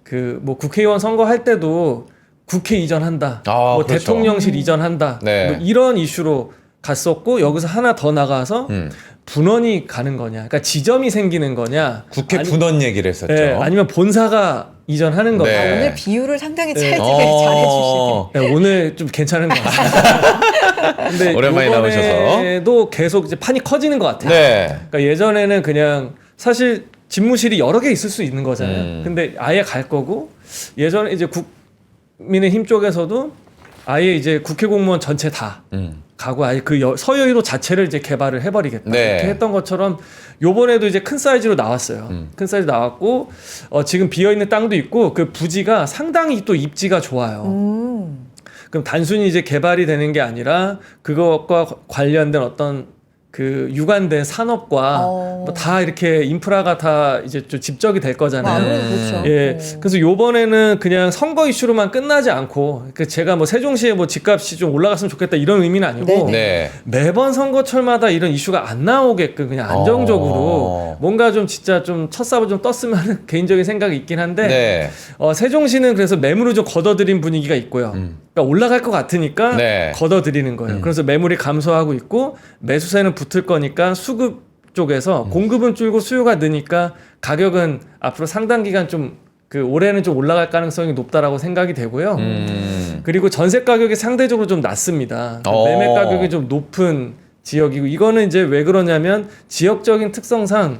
그 뭐 국회의원 선거할 때도 국회 이전한다, 뭐 그렇죠. 대통령실 이전한다, 네. 뭐 이런 이슈로 갔었고 여기서 하나 더 나가서 분원이 가는 거냐, 그러니까 지점이 생기는 거냐, 국회 분원 얘기를 했었죠. 네, 아니면 본사가 이전하는 거냐. 네. 오늘 비유를 상당히 잘 어. 잘해주시네. 네, 오늘 좀 괜찮은 것 같아요. 근데 오랜만에 이번에도 계속 이제 판이 커지는 것 같아요. 네. 그러니까 예전에는 그냥 사실 집무실이 여러 개 있을 수 있는 거잖아요. 근데 아예 갈 거고 예전에 이제 국민의힘 쪽에서도 아예 이제 국회 공무원 전체 다 가고 아예 그 서여의도 자체를 이제 개발을 해버리겠다. 네. 이렇게 했던 것처럼 요번에도 이제 큰 사이즈로 나왔어요. 큰 사이즈 나왔고 지금 비어 있는 땅도 있고 그 부지가 상당히 또 입지가 좋아요. 그럼 단순히 이제 개발이 되는 게 아니라 그것과 관련된 어떤 그 유관된 산업과 뭐 다 이렇게 인프라가 다 이제 좀 집적이 될 거잖아요. 아무래도 그렇죠. 예, 그래서 요번에는 그냥 선거 이슈로만 끝나지 않고 그 제가 뭐 세종시의 뭐 집값이 좀 올라갔으면 좋겠다 이런 의미는 아니고 네네. 네. 매번 선거철마다 이런 이슈가 안 나오게끔 그냥 안정적으로 뭔가 좀 진짜 좀 첫삽을 좀 떴으면 하는 개인적인 생각이 있긴 한데 네. 세종시는 그래서 매물을 좀 걷어들인 분위기가 있고요. 그러니까 올라갈 것 같으니까 네. 걷어들이는 거예요. 그래서 매물이 감소하고 있고 매수세는 붙을 거니까 수급 쪽에서 공급은 줄고 수요가 느니까 가격은 앞으로 상당 기간 좀 그 올해는 좀 올라갈 가능성이 높다라고 생각이 되고요. 그리고 전세 가격이 상대적으로 좀 낮습니다. 매매 가격이 좀 높은 지역이고 이거는 이제 왜 그러냐면 지역적인 특성상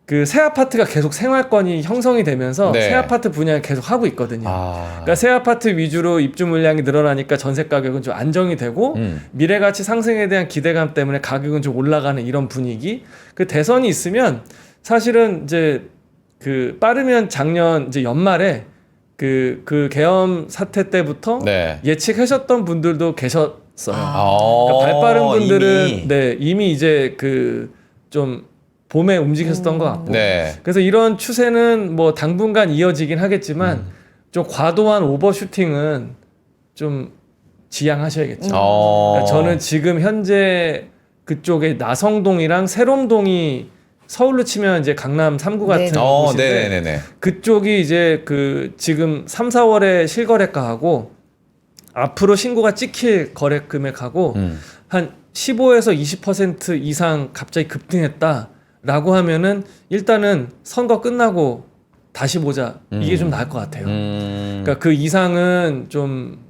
그 새 아파트가 계속 생활권이 형성이 되면서 네. 새 아파트 분양을 계속 하고 있거든요. 아. 그러니까 새 아파트 위주로 입주 물량이 늘어나니까 전세 가격은 좀 안정이 되고 미래 가치 상승에 대한 기대감 때문에 가격은 좀 올라가는 이런 분위기. 그 대선이 있으면 사실은 이제 그 빠르면 작년 이제 연말에 그 계엄 사태 때부터 네. 예측하셨던 분들도 계셨어요. 아. 그러니까 발빠른 분들은 이미. 이미 이제 그 좀 봄에 움직였었던 것 같고 네. 그래서 이런 추세는 뭐 당분간 이어지긴 하겠지만 좀 과도한 오버슈팅은 좀 지양하셔야겠죠. 그러니까 저는 지금 현재 그쪽에 나성동이랑 세롬동이 서울로 치면 이제 강남 3구 같은 네네. 곳인데 네네네. 그쪽이 이제 그 지금 3, 4월에 실거래가하고 앞으로 신고가 찍힐 거래 금액하고 한 15에서 20% 이상 갑자기 급등했다라고 하면은 일단은 선거 끝나고 다시 보자 이게 좀 나을 것 같아요. 그러니까 그 이상은 좀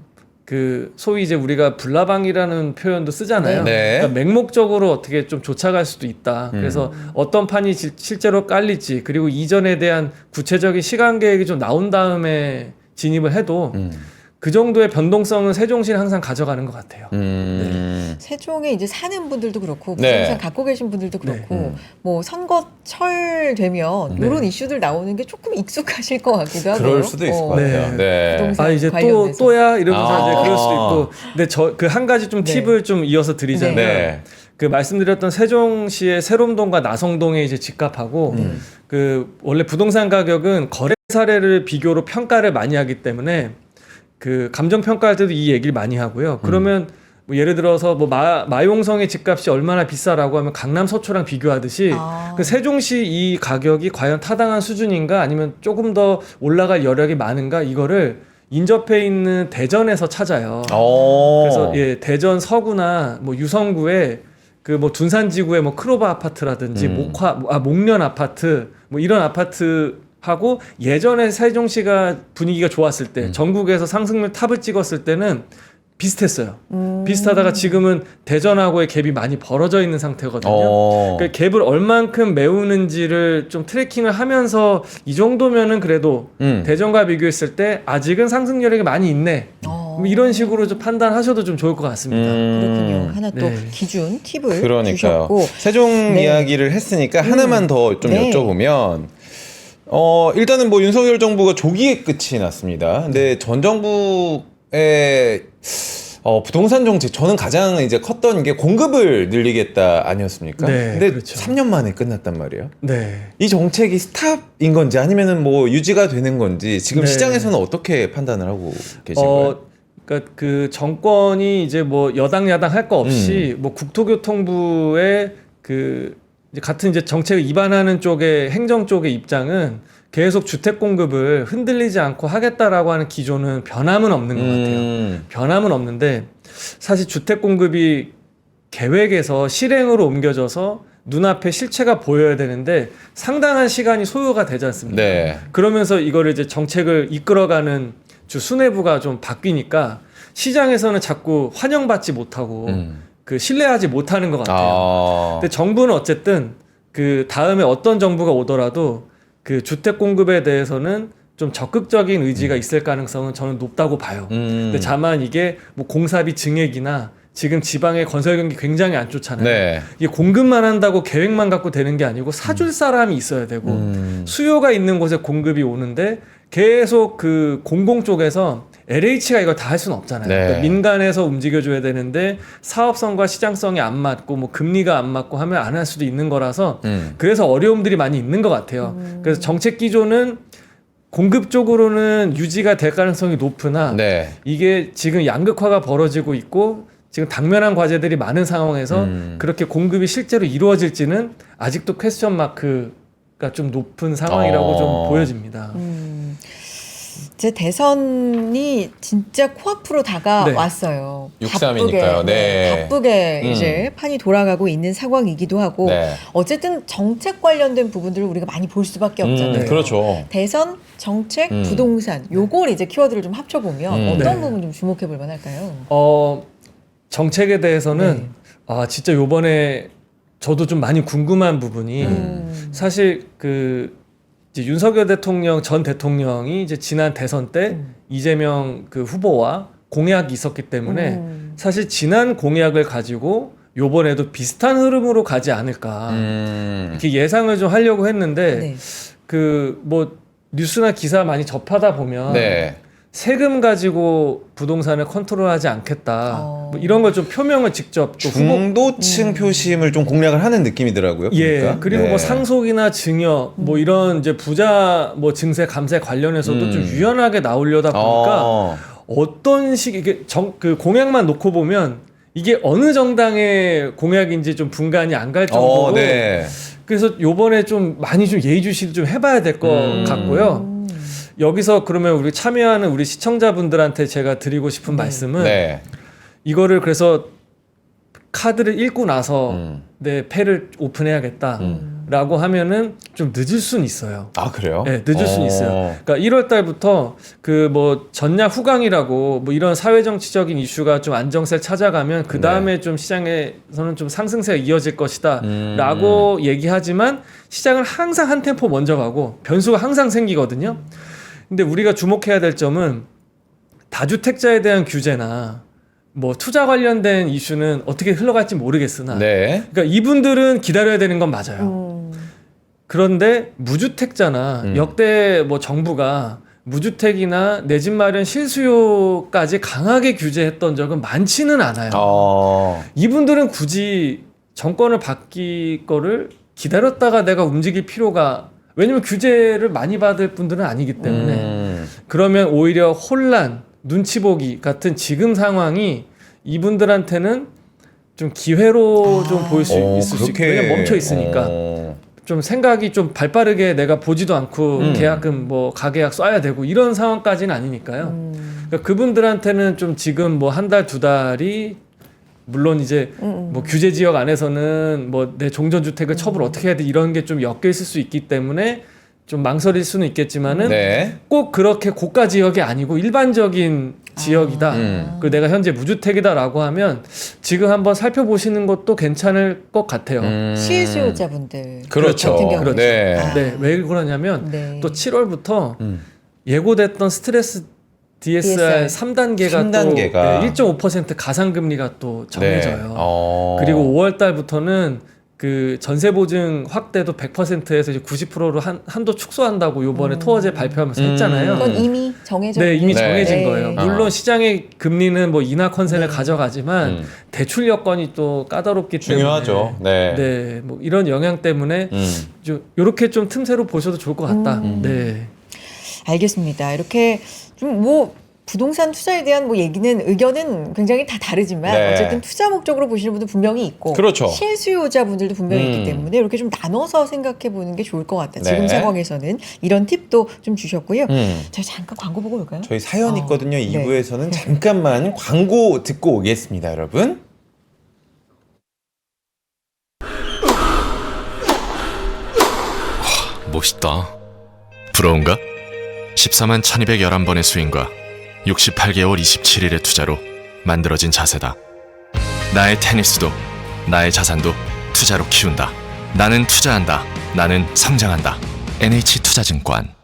그 소위 이제 우리가 불나방이라는 표현도 쓰잖아요. 네. 그러니까 맹목적으로 어떻게 좀 쫓아갈 수도 있다. 그래서 어떤 판이 실제로 깔릴지 그리고 이전에 대한 구체적인 시간 계획이 좀 나온 다음에 진입을 해도 그 정도의 변동성은 세종시는 항상 가져가는 것 같아요. 세종에 이제 사는 분들도 그렇고 네. 부동산 갖고 계신 분들도 그렇고 뭐 선거철 되면 이런 이슈들 나오는 게 조금 익숙하실 것 같기도 하고요. 그럴 수도 있을 것 같아요. 네. 네. 부동산 이제 관련돼서. 또야 이러면서 이제 그럴 수도 아. 있고. 근데 그 한 가지 좀 네. 팁을 좀 이어서 드리자면 네. 그 말씀드렸던 세종시의 세롬동과 나성동의 이제 집값하고 그 원래 부동산 가격은 거래 사례를 비교로 평가를 많이 하기 때문에 그 감정 평가할 때도 이 얘기를 많이 하고요. 그러면 뭐 예를 들어서 뭐 마용성의 집값이 얼마나 비싸라고 하면 강남 서초랑 비교하듯이 그 세종시 이 가격이 과연 타당한 수준인가 아니면 조금 더 올라갈 여력이 많은가 이거를 인접해 있는 대전에서 찾아요. 그래서 예, 대전 서구나 뭐 유성구에 그 뭐 둔산지구의 뭐 크로바 아파트라든지 목련 아파트 뭐 이런 아파트 하고 예전에 세종시가 분위기가 좋았을 때 전국에서 상승률 탑을 찍었을 때는 비슷했어요. 비슷하다가 지금은 대전하고의 갭이 많이 벌어져 있는 상태거든요. 그러니까 갭을 얼만큼 메우는지를 좀 트래킹을 하면서 이 정도면은 그래도 대전과 비교했을 때 아직은 상승 여력이 많이 있네. 뭐 이런 식으로 좀 판단하셔도 좀 좋을 것 같습니다. 그렇군요. 하나 또 네. 기준 팁을 그러니까요. 주셨고 세종 네. 이야기를 했으니까 하나만 더 좀 네. 여쭤보면 일단은 뭐 윤석열 정부가 조기에 끝이 났습니다. 근데 전 정부의 부동산 정책 저는 가장 이제 컸던 게 공급을 늘리겠다 아니었습니까? 네, 근데 그렇죠. 3년 만에 끝났단 말이에요. 네. 이 정책이 스탑인 건지 아니면은 뭐 유지가 되는 건지 지금 네. 시장에서는 어떻게 판단을 하고 계신가요? 그러니까 그 정권이 이제 뭐 여당 야당 할 거 없이 뭐 국토교통부의 그 이제 같은 이제 정책을 위반하는 쪽의 행정 쪽의 입장은 계속 주택 공급을 흔들리지 않고 하겠다라고 하는 기조는 변함은 없는 것 같아요. 변함은 없는데 사실 주택 공급이 계획에서 실행으로 옮겨져서 눈앞에 실체가 보여야 되는데 상당한 시간이 소요가 되지 않습니까? 네. 그러면서 이거를 이제 정책을 이끌어가는 주 수뇌부가 좀 바뀌니까 시장에서는 자꾸 환영받지 못하고 그 신뢰하지 못하는 것 같아요. 근데 정부는 어쨌든 그 다음에 어떤 정부가 오더라도 그 주택 공급에 대해서는 좀 적극적인 의지가 있을 가능성은 저는 높다고 봐요. 근데 다만 이게 뭐 공사비 증액이나 지금 지방의 건설 경기 굉장히 안 좋잖아요. 네. 이게 공급만 한다고 계획만 갖고 되는 게 아니고 사줄 사람이 있어야 되고 수요가 있는 곳에 공급이 오는데 계속 그 공공 쪽에서 LH가 이걸 다 할 수는 없잖아요. 네. 그러니까 민간에서 움직여줘야 되는데 사업성과 시장성이 안 맞고 뭐 금리가 안 맞고 하면 안 할 수도 있는 거라서 그래서 어려움들이 많이 있는 것 같아요. 그래서 정책 기조는 공급 쪽으로는 유지가 될 가능성이 높으나 네. 이게 지금 양극화가 벌어지고 있고 지금 당면한 과제들이 많은 상황에서 그렇게 공급이 실제로 이루어질지는 아직도 퀘스천 마크가 좀 높은 상황이라고 좀 보여집니다. 제 대선이 진짜 코앞으로 다가왔어요. 6.3이니까요. 네. 바쁘게 이제 판이 돌아가고 있는 상황이기도 하고 네. 어쨌든 정책 관련된 부분들을 우리가 많이 볼 수밖에 없잖아요. 그렇죠. 대선, 정책, 부동산 요걸 이제 키워드를 좀 합쳐보면 어떤 네. 부분 좀 주목해 볼 만할까요? 정책에 대해서는 네. 진짜 요번에 저도 좀 많이 궁금한 부분이 사실 그 이제 윤석열 대통령 전 대통령이 이제 지난 대선 때 이재명 그 후보와 공약이 있었기 때문에 사실 지난 공약을 가지고 요번에도 비슷한 흐름으로 가지 않을까 이렇게 예상을 좀 하려고 했는데 네. 그 뭐 뉴스나 기사 많이 접하다 보면 네. 세금 가지고 부동산을 컨트롤하지 않겠다. 뭐 이런 걸 좀 표명을 직접 또 후보 중도층 표심을 좀 공략을 하는 느낌이더라고요. 예. 보니까. 그리고 네. 뭐 상속이나 증여 뭐 이런 이제 부자 뭐 증세 감세 관련해서도 좀 유연하게 나오려다 보니까 어떤 식 이게 그 공약만 놓고 보면 이게 어느 정당의 공약인지 좀 분간이 안 갈 정도로 네. 그래서 요번에 좀 많이 좀 예의주시를 좀 해봐야 될 것 같고요. 여기서 그러면 우리 참여하는 우리 시청자분들한테 제가 드리고 싶은 말씀은 네. 이거를 그래서 카드를 읽고 나서 내 패를 오픈해야겠다 라고 하면은 좀 늦을 수는 있어요. 아, 그래요? 네, 늦을 수는 있어요. 그러니까 1월 달부터 그 뭐 전략 후강이라고 뭐 이런 사회 정치적인 이슈가 좀 안정세를 찾아가면 그 다음에 좀 시장에서는 좀 상승세가 이어질 것이다라고 얘기하지만 시장은 항상 한 템포 먼저 가고 변수가 항상 생기거든요. 근데 우리가 주목해야 될 점은 다주택자에 대한 규제나 뭐 투자 관련된 이슈는 어떻게 흘러갈지 모르겠으나 네. 그러니까 이분들은 기다려야 되는 건 맞아요. 그런데 무주택자나 역대 뭐 정부가 무주택이나 내 집 마련 실수요까지 강하게 규제했던 적은 많지는 않아요. 이분들은 굳이 정권을 바뀔 거를 기다렸다가 내가 움직일 필요가 왜냐면 규제를 많이 받을 분들은 아니기 때문에 그러면 오히려 혼란, 눈치 보기 같은 지금 상황이 이분들한테는 좀 기회로 좀 보일 수 있을 수 있고 왜냐면 멈춰 있으니까 좀 생각이 좀 발빠르게 내가 보지도 않고 계약금 뭐 가계약 써야 되고 이런 상황까지는 아니니까요. 그러니까 그분들한테는 좀 지금 뭐 한 달, 두 달이 물론 이제 뭐 규제 지역 안에서는 뭐 내 종전주택을 처분 어떻게 해야 돼 이런 게 좀 엮여 있을 수 있기 때문에 좀 망설일 수는 있겠지만은 네. 꼭 그렇게 고가 지역이 아니고 일반적인 지역이다. 그 내가 현재 무주택이다라고 하면 지금 한번 살펴보시는 것도 괜찮을 것 같아요. 실수요자분들 그렇죠. 같은 경우는 네. 네, 왜 그러냐면 네. 또 7월부터 예고됐던 스트레스 DSR 3단계가 또 3단계가. 1.5% 가상금리가 또 정해져요. 네. 그리고 5월 달부터는 그 전세 보증 확대도 100%에서 이제 90%로 한도 축소한다고 요번에 토어제 발표하면서 했잖아요. 그건 이미 정해져 네, 이미 네. 정해진 네. 거예요. 물론 시장의 금리는 뭐 인하 컨센을 네. 가져가지만 대출 여건이 또 까다롭기 중요하죠. 때문에 네. 뭐 이런 영향 때문에 이렇게 좀 틈새로 보셔도 좋을 것 같다. 네. 알겠습니다. 이렇게 좀 뭐 부동산 투자에 대한 뭐 얘기는 의견은 굉장히 다 다르지만 네. 어쨌든 투자 목적으로 보시는 분도 분명히 있고 그렇죠. 실수요자분들도 분명히 있기 때문에 이렇게 좀 나눠서 생각해 보는 게 좋을 것 같아요. 네. 지금 상황에서는 이런 팁도 좀 주셨고요. 음. 자, 잠깐 광고 보고 올까요? 저희 사연 있거든요. 네. 2부에서는 잠깐만 광고 듣고 오겠습니다, 여러분. 멋있다. 부러운가? 14만 1211번의 스윙과 68개월 27일의 투자로 만들어진 자세다. 나의 테니스도 나의 자산도 투자로 키운다. 나는 투자한다. 나는 성장한다. NH투자증권.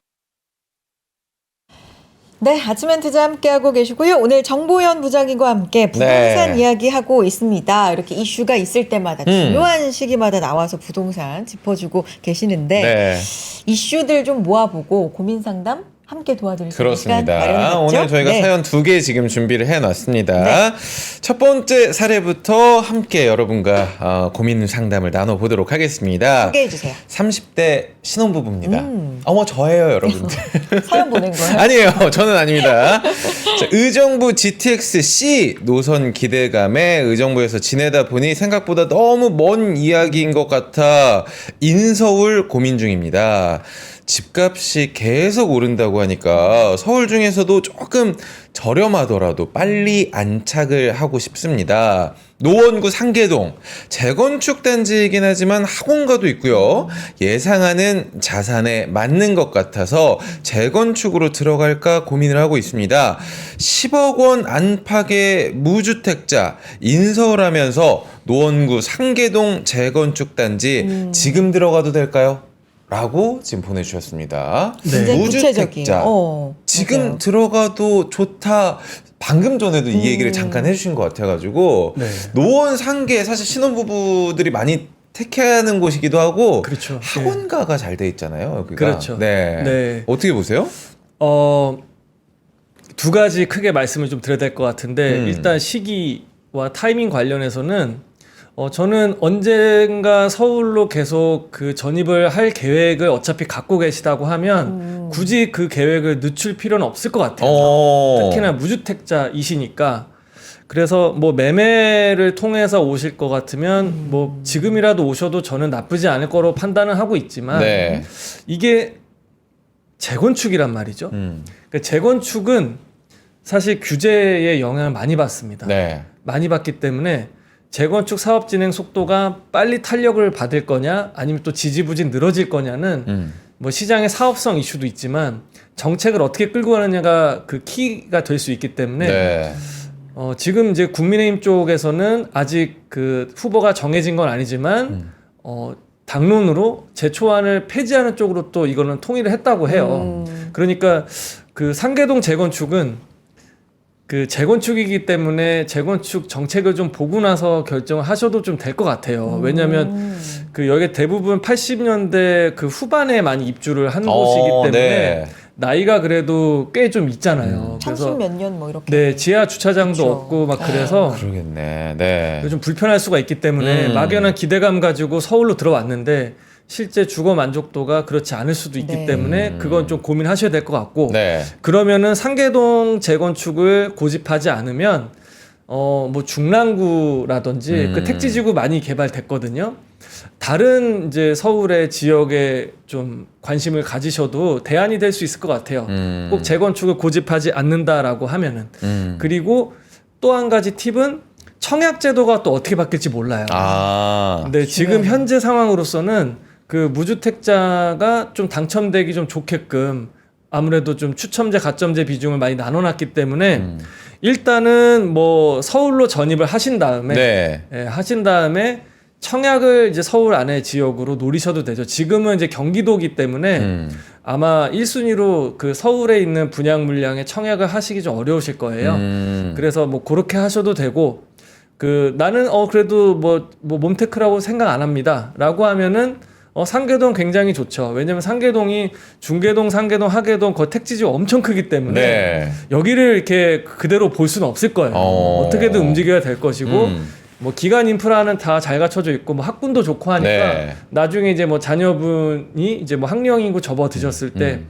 네, 아침엔 투자 함께하고 계시고요. 오늘 정보현 부장님과 함께 부동산 네. 이야기하고 있습니다. 이렇게 이슈가 있을 때마다 중요한 시기마다 나와서 부동산 짚어주고 계시는데 네. 이슈들 좀 모아보고 고민 상담 함께 도와드릴 수 있는 시간 그렇습니다. 마련해봤죠? 오늘 저희가 네. 사연 2개 지금 준비를 해놨습니다. 첫 번째 사례부터 함께 여러분과 고민 상담을 나눠보도록 하겠습니다. 소개해 주세요. 30대 신혼부부입니다. 어머 저예요, 여러분들. 사연 보낸 거예요? 아니에요. 저는 아닙니다. 자, 의정부 GTX-C 노선 기대감에 의정부에서 지내다 보니 생각보다 너무 먼 이야기인 것 같아 인서울 고민 중입니다. 집값이 계속 오른다고 하니까 서울 중에서도 조금 저렴하더라도 빨리 안착을 하고 싶습니다. 노원구 상계동 재건축 단지이긴 하지만 학원가도 있고요. 예상하는 자산에 맞는 것 같아서 재건축으로 들어갈까 고민을 하고 있습니다. 10억 원 안팎의 무주택자 인서울하면서 노원구 상계동 재건축 단지 지금 들어가도 될까요? 라고 지금 보내주셨습니다. 굉장히 구체적인. 지금 맞아요. 들어가도 좋다. 방금 전에도 이 얘기를 잠깐 해주신 것 같아가지고 네. 노원 상계 사실 신혼부부들이 많이 택하는 곳이기도 하고 그렇죠. 학원가가 잘 돼 있잖아요. 여기가. 그렇죠. 네. 네. 어떻게 보세요? 두 가지 크게 말씀을 좀 드려야 될 것 같은데 일단 시기와 타이밍 관련해서는 저는 언젠가 서울로 계속 그 전입을 할 계획을 어차피 갖고 계시다고 하면 굳이 그 계획을 늦출 필요는 없을 것 같아요. 특히나 무주택자이시니까. 그래서 뭐 매매를 통해서 오실 것 같으면 뭐 지금이라도 오셔도 저는 나쁘지 않을 거로 판단을 하고 있지만 네. 이게 재건축이란 말이죠. 그러니까 재건축은 사실 규제의 영향을 많이 받습니다. 네. 많이 받기 때문에 재건축 사업 진행 속도가 빨리 탄력을 받을 거냐 아니면 또 지지부진 늘어질 거냐는 뭐 시장의 사업성 이슈도 있지만 정책을 어떻게 끌고 가느냐가 그 키가 될 수 있기 때문에 네. 지금 이제 국민의힘 쪽에서는 아직 그 후보가 정해진 건 아니지만 당론으로 재초안을 폐지하는 쪽으로 또 이거는 통일을 했다고 해요. 그러니까 그 상계동 재건축은 그 재건축이기 때문에 재건축 정책을 좀 보고 나서 결정을 하셔도 좀 될 것 같아요. 왜냐하면 그 여기 대부분 80년대 그 후반에 많이 입주를 한 곳이기 때문에 네. 나이가 그래도 꽤 좀 있잖아요. 그래서 30 몇 년 뭐 이렇게. 네 지하 주차장도 그렇죠. 없고 막 그래서 그러겠네. 네. 좀 불편할 수가 있기 때문에 막연한 기대감 가지고 서울로 들어왔는데 실제 주거 만족도가 그렇지 않을 수도 있기 네. 때문에 그건 좀 고민하셔야 될 것 같고 네. 그러면은 상계동 재건축을 고집하지 않으면 뭐 중랑구라든지 그 택지지구 많이 개발됐거든요. 다른 이제 서울의 지역에 좀 관심을 가지셔도 대안이 될 수 있을 것 같아요. 꼭 재건축을 고집하지 않는다라고 하면은 그리고 또 한 가지 팁은 청약 제도가 또 어떻게 바뀔지 몰라요. 근데 지금 현재 상황으로서는 그 무주택자가 좀 당첨되기 좀 좋게끔 아무래도 좀 추첨제 가점제 비중을 많이 나눠놨기 때문에 일단은 뭐 서울로 전입을 하신 다음에 네. 하신 다음에 청약을 이제 서울 안에 지역으로 노리셔도 되죠. 지금은 이제 경기도기 때문에 아마 1순위로 그 서울에 있는 분양 물량에 청약을 하시기 좀 어려우실 거예요. 그래서 뭐 그렇게 하셔도 되고 그 나는 그래도 뭐 몬테크라고 생각 안 합니다라고 하면은 상계동 굉장히 좋죠. 왜냐면 상계동이 중계동, 상계동, 하계동 그 택지지가 엄청 크기 때문에 네. 여기를 이렇게 그대로 볼 수는 없을 거예요. 어떻게든 움직여야 될 것이고 뭐 기간 인프라는 다 잘 갖춰져 있고 뭐 학군도 좋고 하니까 네. 나중에 이제 뭐 자녀분이 이제 뭐 학령이고 접어드셨을 때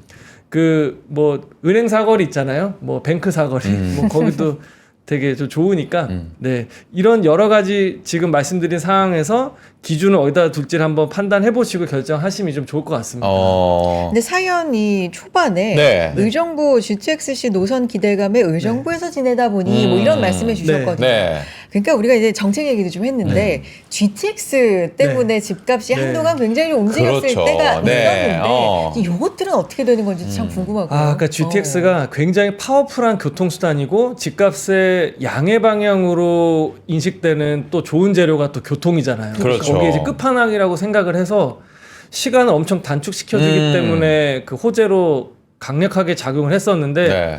그 뭐 은행 사거리 있잖아요. 뭐 뱅크 사거리 뭐 거기도 되게 좀 좋으니까 네 이런 여러 가지 지금 말씀드린 상황에서 기준을 어디다 둘지를 한번 판단해 보시고 결정하시면 좀 좋을 것 같습니다. 근데 사연 이 초반에 네. 의정부 GTX-C 노선 기대감에 의정부에서 지내다 보니 뭐 이런 말씀해 주셨거든요. 네. 그러니까 우리가 이제 정책 얘기도 좀 했는데 GTX 때문에 집값이 네. 한동안 굉장히 좀 움직였을 그렇죠. 때가 네. 있었는데 이것들은 어떻게 되는 건지 참 궁금하고요. 그러니까 GTX가 굉장히 파워풀한 교통수단이고 집값의 양의 방향으로 인식되는 또 좋은 재료가 또 교통이잖아요. 그렇죠. 거기에 이제 끝판왕이라고 생각을 해서 시간을 엄청 단축시켜주기 때문에 그 호재로 강력하게 작용을 했었는데 네.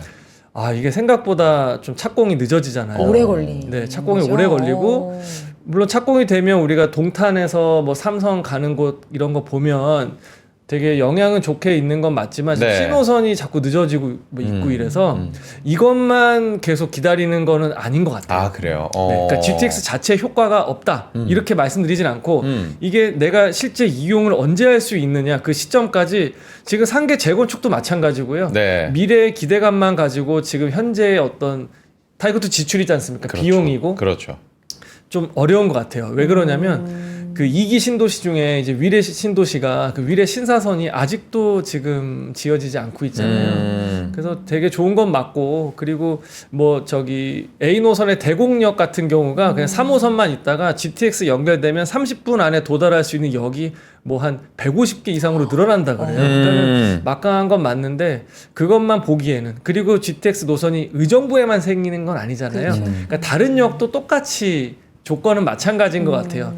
이게 생각보다 좀 착공이 늦어지잖아요. 오래 걸리. 네, 착공이 오래 걸리고 물론 착공이 되면 우리가 동탄에서 뭐 삼성 가는 곳 이런 거 보면 되게 영향은 좋게 있는 건 맞지만 네. 신호선이 자꾸 늦어지고 뭐 있고 이래서 이것만 계속 기다리는 거는 아닌 것 같아요. 아 그래요. 네, 그러니까 GTX 자체 효과가 없다 이렇게 말씀드리진 않고 이게 내가 실제 이용을 언제 할 수 있느냐 그 시점까지 지금 상계 재건축도 마찬가지고요. 네. 미래의 기대감만 가지고 지금 현재의 어떤 다 이것도 지출이지 않습니까? 그렇죠. 비용이고 그렇죠. 좀 어려운 것 같아요. 왜 그러냐면 그 2기 신도시 중에 이제 위례 신도시가 그 위례 신사선이 아직도 지금 지어지지 않고 있잖아요. 그래서 되게 좋은 건 맞고 그리고 뭐 저기 A 노선의 대곡역 같은 경우가 그냥 3호선만 있다가 GTX 연결되면 30분 안에 도달할 수 있는 역이 뭐 한 150개 이상으로 늘어난다 그래요. 그러니까 막강한 건 맞는데 그것만 보기에는 그리고 GTX 노선이 의정부에만 생기는 건 아니잖아요. 그러니까 다른 역도 똑같이 조건은 마찬가지인 것 같아요.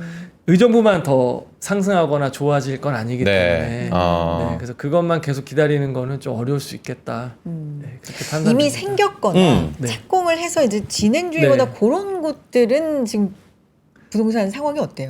의정부만 더 상승하거나 좋아질 건 아니기 네. 때문에 네, 그래서 그것만 계속 기다리는 거는 좀 어려울 수 있겠다. 네, 그렇게 판단. 이미 생겼거나 네. 착공을 해서 이제 진행 중이거나 네. 그런 곳들은 지금 부동산 상황이 어때요?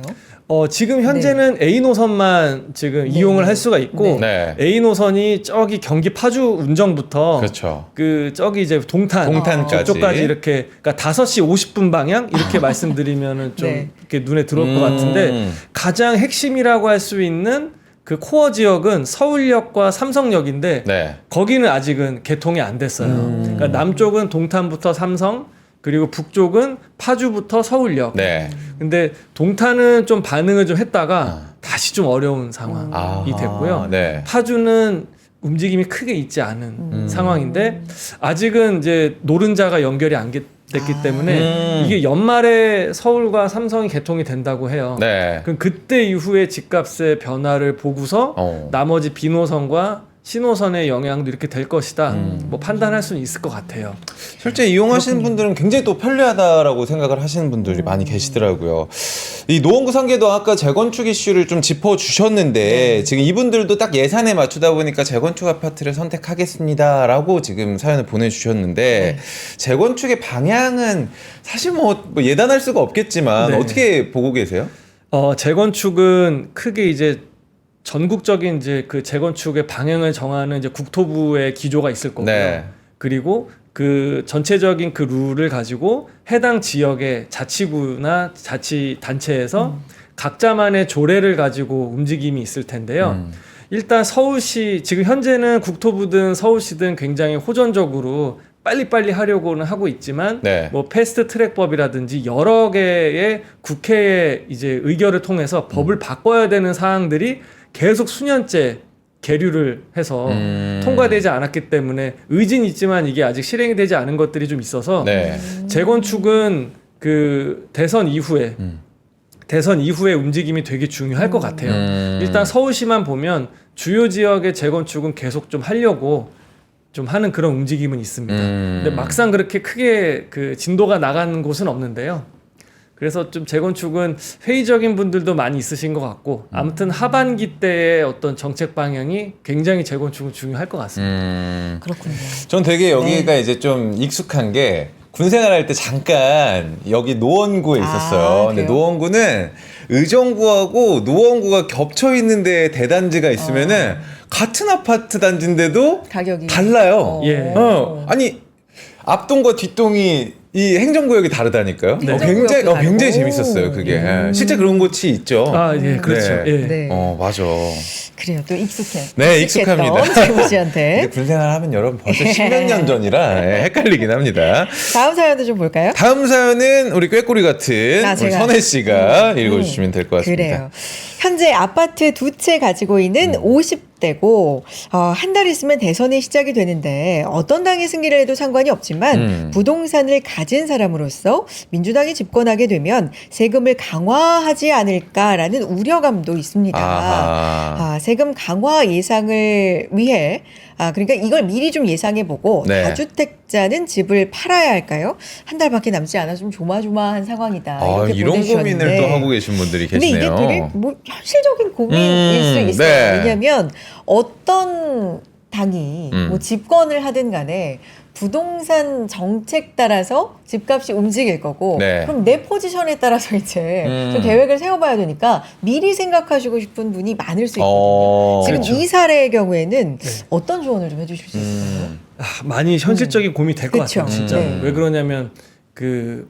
지금 현재는 A 노선만 지금 이용을 할 수가 있고 네. A 노선이 저기 경기 파주 운정부터 그렇죠. 그 저기 이제 동탄까지 저쪽까지 이렇게 그러니까 5시 50분 방향 이렇게 말씀드리면은 좀 네. 이렇게 눈에 들어올 것 같은데 가장 핵심이라고 할 수 있는 그 코어 지역은 서울역과 삼성역인데 네. 거기는 아직은 개통이 안 됐어요. 그러니까 남쪽은 동탄부터 삼성 그리고 북쪽은 파주부터 서울역. 네. 근데 동탄은 좀 반응을 좀 했다가 다시 좀 어려운 상황이 됐고요. 네. 파주는 움직임이 크게 있지 않은 상황인데 아직은 이제 노른자가 연결이 안 됐기 때문에 이게 연말에 서울과 삼성이 개통이 된다고 해요. 네. 그럼 그때 이후에 집값의 변화를 보고서 나머지 B노선과 신호선의 영향도 이렇게 될 것이다. 뭐 판단할 수는 있을 것 같아요. 실제 이용하시는 분들은 굉장히 또 편리하다라고 생각을 하시는 분들이 많이 계시더라고요. 이 노원구 상계도 아까 재건축 이슈를 좀 짚어주셨는데 지금 이분들도 딱 예산에 맞추다 보니까 재건축 아파트를 선택하겠습니다라고 지금 사연을 보내주셨는데 재건축의 방향은 사실 뭐 예단할 수가 없겠지만 네. 어떻게 보고 계세요? 재건축은 크게 이제 전국적인 이제 그 재건축의 방향을 정하는 이제 국토부의 기조가 있을 거고요. 네. 그리고 그 전체적인 그 룰을 가지고 해당 지역의 자치구나 자치단체에서 각자만의 조례를 가지고 움직임이 있을 텐데요. 일단 서울시 지금 현재는 국토부든 서울시든 굉장히 호전적으로 빨리빨리 하려고는 하고 있지만 네. 뭐 패스트트랙법이라든지 여러 개의 국회의 이제 의결을 통해서 법을 바꿔야 되는 사항들이 계속 수년째 계류를 해서 통과되지 않았기 때문에 의지는 있지만 이게 아직 실행이 되지 않은 것들이 좀 있어서 네. 재건축은 그 대선 이후에 움직임이 되게 중요할 것 같아요. 일단 서울시만 보면 주요 지역의 재건축은 계속 좀 하려고 좀 하는 그런 움직임은 있습니다. 근데 막상 그렇게 크게 그 진도가 나가는 곳은 없는데요. 그래서 좀 재건축은 회의적인 분들도 많이 있으신 것 같고 아무튼 하반기 때의 어떤 정책 방향이 굉장히 재건축은 중요할 것 같습니다. 그렇군요. 전 되게 여기가 이제 좀 익숙한 게 군 생활할 때 잠깐 여기 노원구에 있었어요. 근데 그래요? 노원구는 의정부하고 노원구가 겹쳐 있는데 대단지가 있으면은 같은 아파트 단지인데도 가격이 달라요. 예. 아니 앞동과 뒷동이 이 행정구역이 다르다니까요. 네. 굉장히 행정구역도 굉장히 다르고. 재밌었어요. 그게 실제 그런 곳이 있죠. 아, 예, 그렇죠. 네. 예. 네. 맞아. 그래요. 또 익숙해. 네, 익숙했던 익숙합니다. 재무 씨한테. 이제 군생활 하면 여러분 벌써 10몇 년 전이라 헷갈리긴 합니다. 다음 사연도 좀 볼까요? 다음 사연은 우리 꾀꼬리 같은 우리 제가. 선혜 씨가 읽어주시면 될 것 같습니다. 그래요. 현재 아파트 2채 가지고 있는 50대고 한 달 있으면 대선이 시작이 되는데 어떤 당이 승리를 해도 상관이 없지만 부동산을 가진 사람으로서 민주당이 집권하게 되면 세금을 강화하지 않을까라는 우려감도 있습니다. 아하. 세금 강화 예상을 위해 그러니까 이걸 미리 좀 예상해보고 네. 다주택자는 집을 팔아야 할까요? 한 달밖에 남지 않아 좀 조마조마한 상황이다. 이렇게 이런 보내주셨는데. 고민을 또 하고 계신 분들이 근데 계시네요. 이게 되게 뭐 현실적인 고민일 수 있어요. 네. 왜냐하면 어떤 당이 뭐 집권을 하든 간에 부동산 정책 따라서 집값이 움직일 거고 네. 그럼 내 포지션에 따라서 이제 좀 계획을 세워봐야 되니까 미리 생각하시고 싶은 분이 많을 수 있거든요. 지금 그렇죠. 이 사례의 경우에는 어떤 조언을 좀 해주실 수 있을까요? 많이 현실적인 고민이 될 것 그쵸. 같아요. 진짜. 네. 왜 그러냐면 그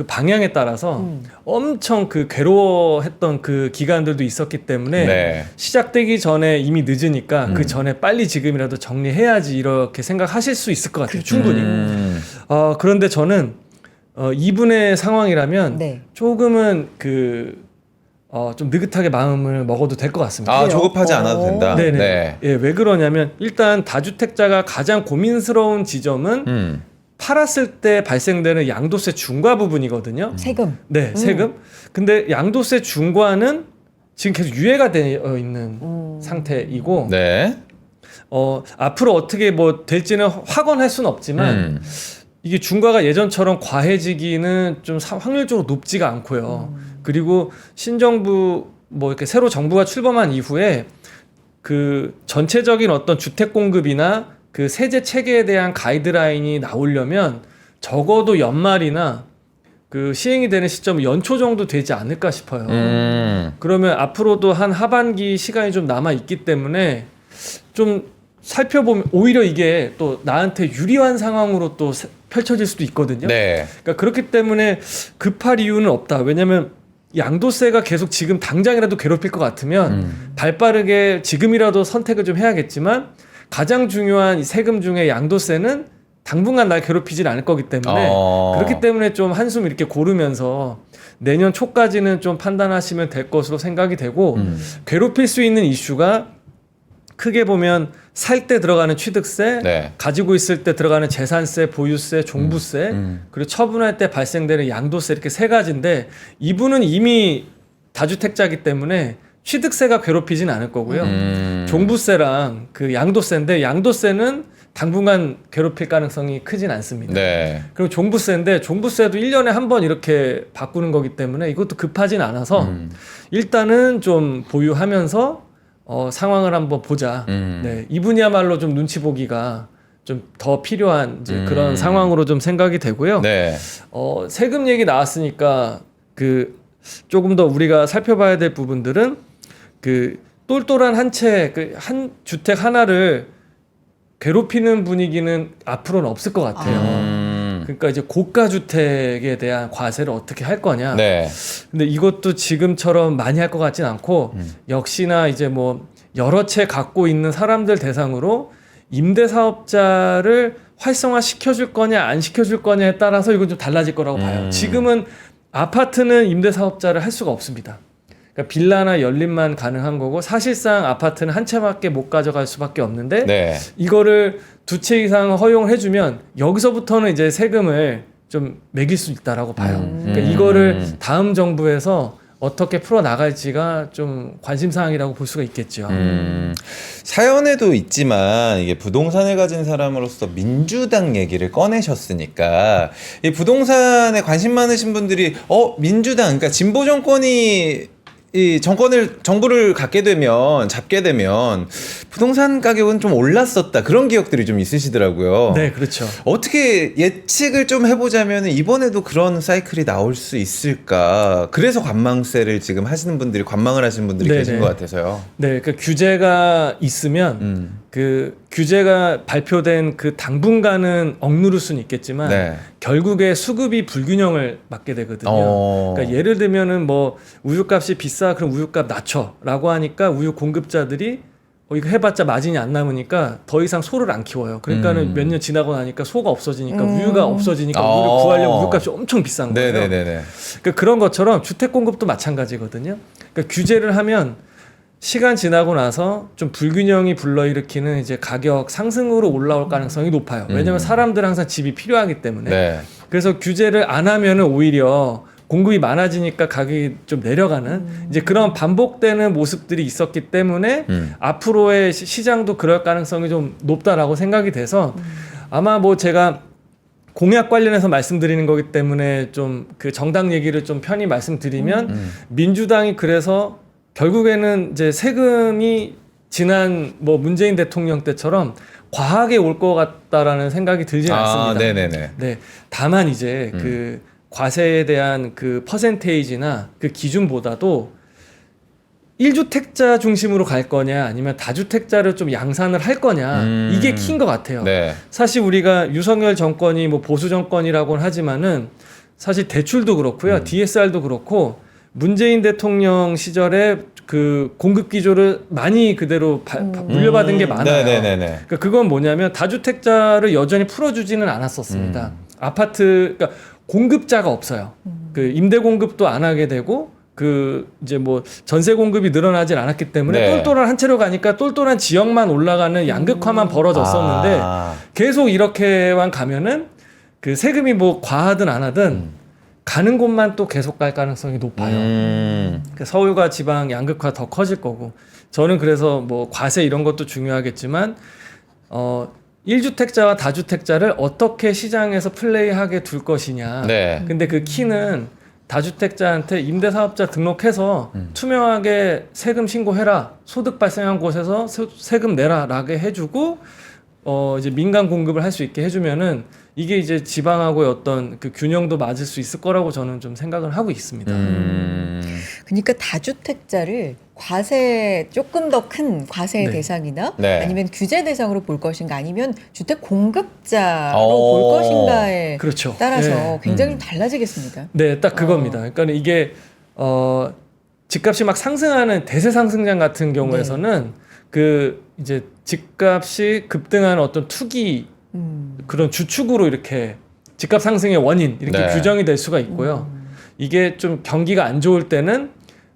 방향에 따라서 엄청 그 괴로워했던 그 기간들도 있었기 때문에 네. 시작되기 전에 이미 늦으니까 그 전에 빨리 지금이라도 정리해야지 이렇게 생각하실 수 있을 것 같아요. 충분히. 그런데 저는 이분의 상황이라면 네. 조금은 좀 느긋하게 마음을 먹어도 될 것 같습니다. 그래요? 조급하지 않아도 된다. 네네. 네. 예, 왜 그러냐면 일단 다주택자가 가장 고민스러운 지점은 팔았을 때 발생되는 양도세 중과 부분이거든요. 세금. 네, 세금. 근데 양도세 중과는 지금 계속 유예가 되어 있는 상태이고, 네. 앞으로 어떻게 뭐 될지는 확언할 수는 없지만, 이게 중과가 예전처럼 과해지기는 좀 확률적으로 높지가 않고요. 그리고 신정부 뭐 이렇게 새로 정부가 출범한 이후에 그 전체적인 어떤 주택 공급이나 그 세제 체계에 대한 가이드라인이 나오려면 적어도 연말이나 그 시행이 되는 시점은 연초 정도 되지 않을까 싶어요. 그러면 앞으로도 한 하반기 시간이 좀 남아 있기 때문에 좀 살펴보면 오히려 이게 또 나한테 유리한 상황으로 또 펼쳐질 수도 있거든요. 네. 그러니까 그렇기 때문에 급할 이유는 없다. 왜냐면 양도세가 계속 지금 당장이라도 괴롭힐 것 같으면 발빠르게 지금이라도 선택을 좀 해야겠지만 가장 중요한 이 세금 중에 양도세는 당분간 날 괴롭히질 않을 거기 때문에 그렇기 때문에 좀 한숨 이렇게 고르면서 내년 초까지는 좀 판단하시면 될 것으로 생각이 되고 괴롭힐 수 있는 이슈가 크게 보면 살 때 들어가는 취득세, 네. 가지고 있을 때 들어가는 재산세, 보유세, 종부세, 그리고 처분할 때 발생되는 양도세 이렇게 세 가지인데 이분은 이미 다주택자이기 때문에 취득세가 괴롭히진 않을 거고요. 종부세랑 그 양도세인데 양도세는 당분간 괴롭힐 가능성이 크진 않습니다. 네. 그리고 종부세인데 종부세도 1년에 한 번 이렇게 바꾸는 거기 때문에 이것도 급하진 않아서 일단은 좀 보유하면서 상황을 한번 보자. 네, 이분이야말로 좀 눈치 보기가 좀 더 필요한 이제 그런 상황으로 좀 생각이 되고요. 네. 세금 얘기 나왔으니까 그 조금 더 우리가 살펴봐야 될 부분들은 그 똘똘한 한 주택 하나를 괴롭히는 분위기는 앞으로는 없을 것 같아요. 그러니까 이제 고가 주택에 대한 과세를 어떻게 할 거냐. 네. 근데 이것도 지금처럼 많이 할 것 같진 않고 역시나 이제 뭐 여러 채 갖고 있는 사람들 대상으로 임대 사업자를 활성화 시켜줄 거냐 안 시켜줄 거냐에 따라서 이건 좀 달라질 거라고 봐요. 지금은 아파트는 임대 사업자를 할 수가 없습니다. 그러니까 빌라나 연립만 가능한 거고 사실상 아파트는 한 채밖에 못 가져갈 수밖에 없는데 네. 이거를 두 채 이상 허용을 해주면 여기서부터는 이제 세금을 좀 매길 수 있다라고 봐요. 그러니까 이거를 다음 정부에서 어떻게 풀어 나갈지가 좀 관심사항이라고 볼 수가 있겠죠. 사연에도 있지만 이게 부동산을 가진 사람으로서 민주당 얘기를 꺼내셨으니까 이 부동산에 관심 많으신 분들이 민주당 그러니까 진보 정권이 이 정부를 잡게 되면 부동산 가격은 좀 올랐었다 그런 기억들이 좀 있으시더라고요. 네, 그렇죠. 어떻게 예측을 좀 해보자면 이번에도 그런 사이클이 나올 수 있을까? 그래서 관망세를 지금 관망을 하시는 분들이 네네. 계신 것 같아서요. 네, 그 규제가 있으면 그 규제가 발표된 그 당분간은 억누를 수는 있겠지만 네. 결국에 결국에 수급이 불균형을 맞게 되거든요. 어. 그러니까 예를 들면은 뭐 우유값이 비싸 그럼 우유값 낮춰라고 하니까 우유 공급자들이 이거 해봤자 마진이 안 남으니까 더 이상 소를 안 키워요. 그러니까는 몇 년 지나고 나니까 소가 없어지니까 우유가 없어지니까 우유를 구하려면 우유값이 엄청 비싼 거예요. 네네네네. 그러니까 그런 것처럼 주택 공급도 마찬가지거든요. 그러니까 규제를 하면 시간 지나고 나서 좀 불균형이 불러일으키는 이제 가격 상승으로 올라올 가능성이 높아요. 왜냐하면 사람들은 항상 집이 필요하기 때문에. 네. 그래서 규제를 안 하면은 오히려 공급이 많아지니까 가격이 좀 내려가는 이제 그런 반복되는 모습들이 있었기 때문에 앞으로의 시장도 그럴 가능성이 좀 높다라고 생각이 돼서 아마 뭐 제가 공약 관련해서 말씀드리는 거기 때문에 좀 그 정당 얘기를 좀 편히 말씀드리면 민주당이 그래서 결국에는 이제 세금이 지난 뭐 문재인 대통령 때처럼 과하게 올 것 같다라는 생각이 들지는 않습니다. 네네네. 네, 다만 이제 그 과세에 대한 그 퍼센테이지나 그 기준보다도 1주택자 중심으로 갈 거냐 아니면 다주택자를 좀 양산을 할 거냐 이게 키인 것 같아요. 네. 사실 우리가 윤석열 정권이 뭐 보수 정권이라고는 하지만은 사실 대출도 그렇고요. DSR도 그렇고 문재인 대통령 시절에 그 공급 기조를 많이 그대로 물려받은 게 많아요. 네네네네. 그러니까 그건 뭐냐면 다주택자를 여전히 풀어주지는 않았었습니다. 아파트 그러니까 공급자가 없어요. 그 임대 공급도 안 하게 되고 그 이제 뭐 전세 공급이 늘어나질 않았기 때문에 네. 똘똘한 한 채로 가니까 똘똘한 지역만 올라가는 양극화만 벌어졌었는데 계속 이렇게만 가면은 그 세금이 뭐 과하든 안 하든 가는 곳만 또 계속 갈 가능성이 높아요. 그러니까 서울과 지방 양극화 더 커질 거고 저는 그래서 뭐 과세 이런 것도 중요하겠지만 1주택자와 다주택자를 어떻게 시장에서 플레이하게 둘 것이냐. 네. 근데 그 키는 다주택자한테 임대사업자 등록해서 투명하게 세금 신고해라. 소득 발생한 곳에서 세금 내라라고 해주고 이제 민간 공급을 할 수 있게 해주면은 이게 이제 지방하고의 어떤 그 균형도 맞을 수 있을 거라고 저는 좀 생각을 하고 있습니다. 그러니까 다주택자를 과세 조금 더 큰 과세 네. 대상이나 네. 아니면 규제 대상으로 볼 것인가 아니면 주택 공급자로 볼 것인가에 그렇죠. 따라서 네. 굉장히 좀 달라지겠습니다. 네, 딱 그겁니다. 그러니까 이게 집값이 막 상승하는 대세 상승장 같은 경우에서는 그 이제 집값이 급등하는 어떤 투기 그런 주축으로 이렇게 집값 상승의 원인 이렇게 네. 규정이 될 수가 있고요. 이게 좀 경기가 안 좋을 때는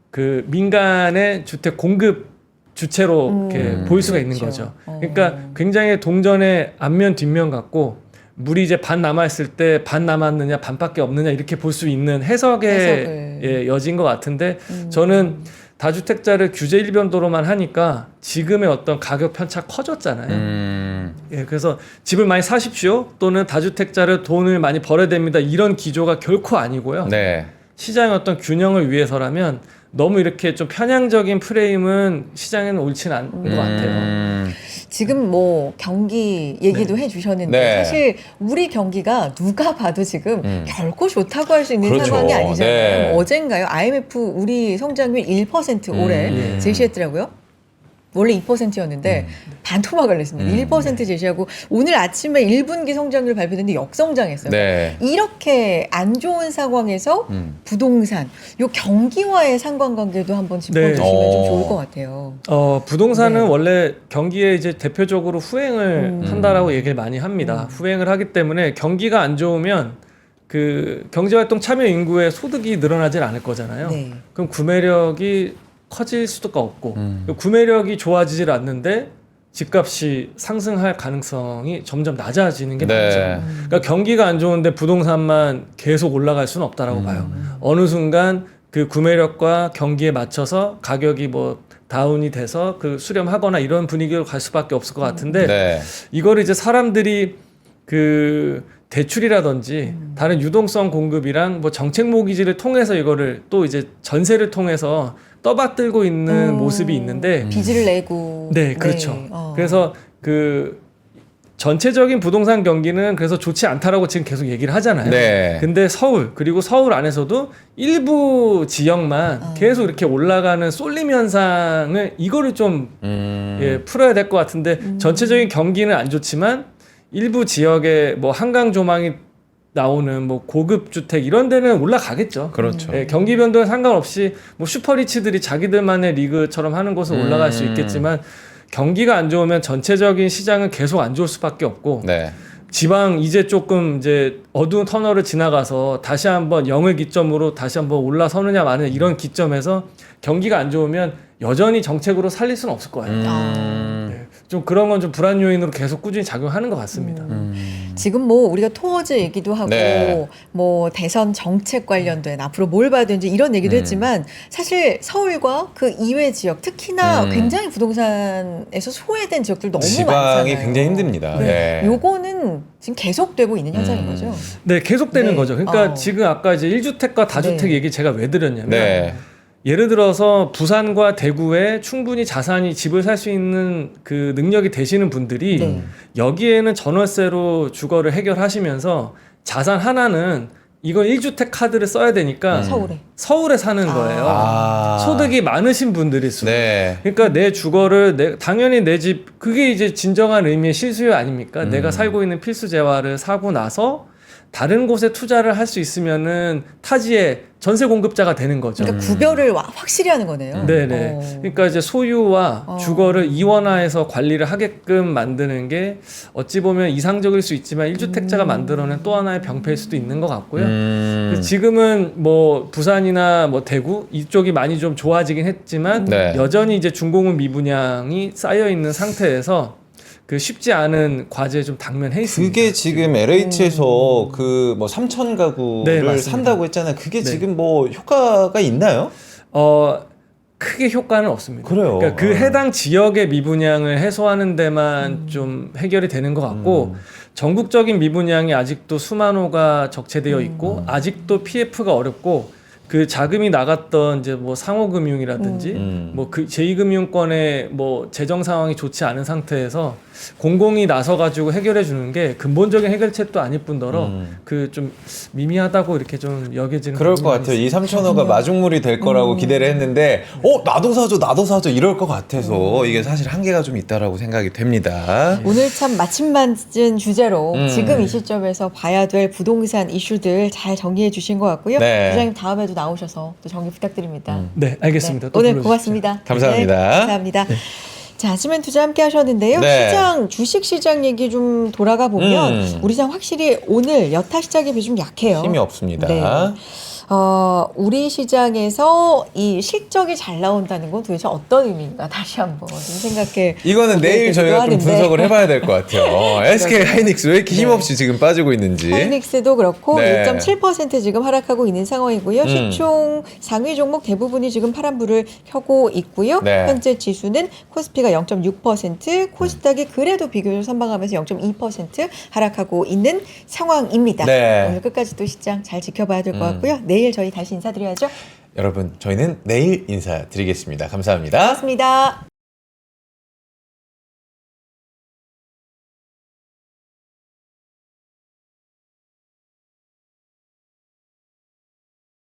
그 민간의 주택 공급 주체로 이렇게 보일 수가 있는 그렇죠. 거죠. 그러니까 굉장히 동전의 앞면 뒷면 같고 물이 이제 반 남아있을 때 반 남았느냐 반밖에 없느냐 이렇게 볼 수 있는 해석의 예, 여지인 것 같은데 저는 다주택자를 규제 일변도로만 하니까 지금의 어떤 가격 편차 커졌잖아요. 예, 그래서 집을 많이 사십시오 또는 다주택자를 돈을 많이 벌어야 됩니다. 이런 기조가 결코 아니고요. 네. 시장의 어떤 균형을 위해서라면 너무 이렇게 좀 편향적인 프레임은 시장에는 옳지는 않은 것 같아요. 지금 뭐 경기 얘기도 해주셨는데 네. 사실 우리 경기가 누가 봐도 지금 결코 좋다고 할 수 있는 그렇죠. 상황이 아니잖아요. 네. 뭐 어젠가요? IMF 우리 성장률 1% 올해 제시했더라고요. 원래 2%였는데 반토막을 냈습니다. 1% 제시하고 오늘 아침에 1분기 성장률 발표됐는데 역성장했어요. 네. 이렇게 안 좋은 상황에서 부동산, 요 경기와의 상관관계도 한번 짚어주시면 네. 좀 좋을 것 같아요. 부동산은 네. 원래 경기에 이제 대표적으로 후행을 한다라고 얘기를 많이 합니다. 후행을 하기 때문에 경기가 안 좋으면 그 경제활동 참여 인구의 소득이 늘어나질 않을 거잖아요. 네. 그럼 구매력이 커질 수가 없고 구매력이 좋아지질 않는데 집값이 상승할 가능성이 점점 낮아지는 게 네. 맞죠. 그러니까 경기가 안 좋은데 부동산만 계속 올라갈 수는 없다라고 봐요. 어느 순간 그 구매력과 경기에 맞춰서 가격이 뭐 다운이 돼서 그 수렴하거나 이런 분위기로 갈 수밖에 없을 것 같은데 네. 이거를 이제 사람들이 그 대출이라든지 다른 유동성 공급이랑 뭐 정책 모기지를 통해서 이거를 또 이제 전세를 통해서 떠받들고 있는 모습이 있는데 빚을 내고. 네, 그렇죠. 네. 그래서 그 전체적인 부동산 경기는 그래서 좋지 않다라고 지금 계속 얘기를 하잖아요. 네. 근데 서울 그리고 서울 안에서도 일부 지역만 계속 이렇게 올라가는 쏠림 현상을 이거를 좀 예, 풀어야 될 것 같은데 전체적인 경기는 안 좋지만 일부 지역에 뭐 한강 조망이 나오는 뭐 고급 주택 이런 데는 올라가겠죠. 그렇죠. 예, 경기 변동에 상관없이 뭐 슈퍼리치들이 자기들만의 리그처럼 하는 곳은 올라갈 수 있겠지만 경기가 안 좋으면 전체적인 시장은 계속 안 좋을 수밖에 없고 네. 지방 이제 조금 이제 어두운 터널을 지나가서 다시 한번 0을 기점으로 다시 한번 올라서느냐 마느냐 이런 기점에서 경기가 안 좋으면 여전히 정책으로 살릴 수는 없을 거예요. 네. 좀 그런 건 좀 불안 요인으로 계속 꾸준히 작용하는 것 같습니다. 지금 뭐 우리가 토어즈 얘기도 하고 네. 뭐 대선 정책 관련된 앞으로 뭘 봐야 되는지 이런 얘기도 했지만 사실 서울과 그 이외 지역 특히나 굉장히 부동산에서 소외된 지역들 너무 지방이 많잖아요. 굉장히 힘듭니다. 네. 네. 요거는 지금 계속되고 있는 현상인 거죠. 네, 계속되는 네. 거죠. 그러니까 어. 지금 아까 이제 1주택과 다주택 네. 얘기 제가 왜 드렸냐면 네. 예를 들어서 부산과 대구에 충분히 자산이 집을 살 수 있는 그 능력이 되시는 분들이 네. 여기에는 전월세로 주거를 해결하시면서 자산 하나는 이건 1주택 카드를 써야 되니까 서울에 사는 거예요. 아. 소득이 많으신 분들일수록. 네. 그러니까 내 주거를 당연히 내 집 그게 이제 진정한 의미의 실수요 아닙니까? 내가 살고 있는 필수 재화를 사고 나서 다른 곳에 투자를 할 수 있으면은 타지에 전세 공급자가 되는 거죠. 그러니까 구별을 확실히 하는 거네요. 네네. 그러니까 이제 소유와 주거를 이원화해서 관리를 하게끔 만드는 게 어찌 보면 이상적일 수 있지만 1주택자가 만들어낸 또 하나의 병폐일 수도 있는 것 같고요. 그래서 지금은 뭐 부산이나 뭐 대구 이쪽이 많이 좀 좋아지긴 했지만 네. 여전히 이제 중공업 미분양이 쌓여 있는 상태에서 그 쉽지 않은 과제에 좀 당면해 있습니다. 그게 지금 LH에서 그 뭐 3천 가구를 네, 맞습니다. 산다고 했잖아요. 그게 네. 지금 뭐 효과가 있나요? 크게 효과는 없습니다. 그래요. 그러니까 그 해당 지역의 미분양을 해소하는 데만 좀 해결이 되는 것 같고 전국적인 미분양이 아직도 수만 호가 적체되어 있고 아직도 PF가 어렵고 그 자금이 나갔던 이제 뭐 상호금융이라든지 뭐 그 제2금융권의 뭐 재정 상황이 좋지 않은 상태에서 공공이 나서 가지고 해결해 주는 게 근본적인 해결책도 아닐 뿐더러 그 좀 미미하다고 이렇게 좀 여겨지는 그럴 것 부분이 같아요. 이 있습니다. 3천호가 마중물이 될 거라고 기대를 했는데, 나도 사줘 이럴 것 같아서 이게 사실 한계가 좀 있다라고 생각이 됩니다. 오늘 참 마침 맞은 주제로 지금 이 시점에서 봐야 될 부동산 이슈들 잘 정리해 주신 것 같고요. 네. 부장님 다음에도 나오셔서 또 정리 부탁드립니다. 네, 알겠습니다. 네, 또 오늘 불러주십시오. 고맙습니다. 감사합니다. 네, 감사합니다. 자, 아침엔 투자 함께 하셨는데요. 네. 시장, 주식 시장 얘기 좀 돌아가 보면 우리 시장 확실히 오늘 여타 시장에 비해 좀 약해요. 힘이 없습니다. 네. 우리 시장에서 이 실적이 잘 나온다는 건 도대체 어떤 의미인가 다시 한번 좀 생각해. 이거는 보게 내일 되기도 저희가 좀 하는데. 분석을 해봐야 될 것 같아요. SK 하이닉스 왜 이렇게 힘없이 지금 빠지고 있는지. 하이닉스도 그렇고 네. 1.7% 지금 하락하고 있는 상황이고요. 시총 상위 종목 대부분이 지금 파란불을 켜고 있고요. 네. 현재 지수는 코스피가 0.6%, 코스닥이 그래도 비교적 선방하면서 0.2% 하락하고 있는 상황입니다. 네. 오늘 끝까지 또 시장 잘 지켜봐야 될 것 같고요. 내일 저희 다시 인사드려야죠. 여러분, 저희는 내일 인사드리겠습니다. 감사합니다. 고맙습니다.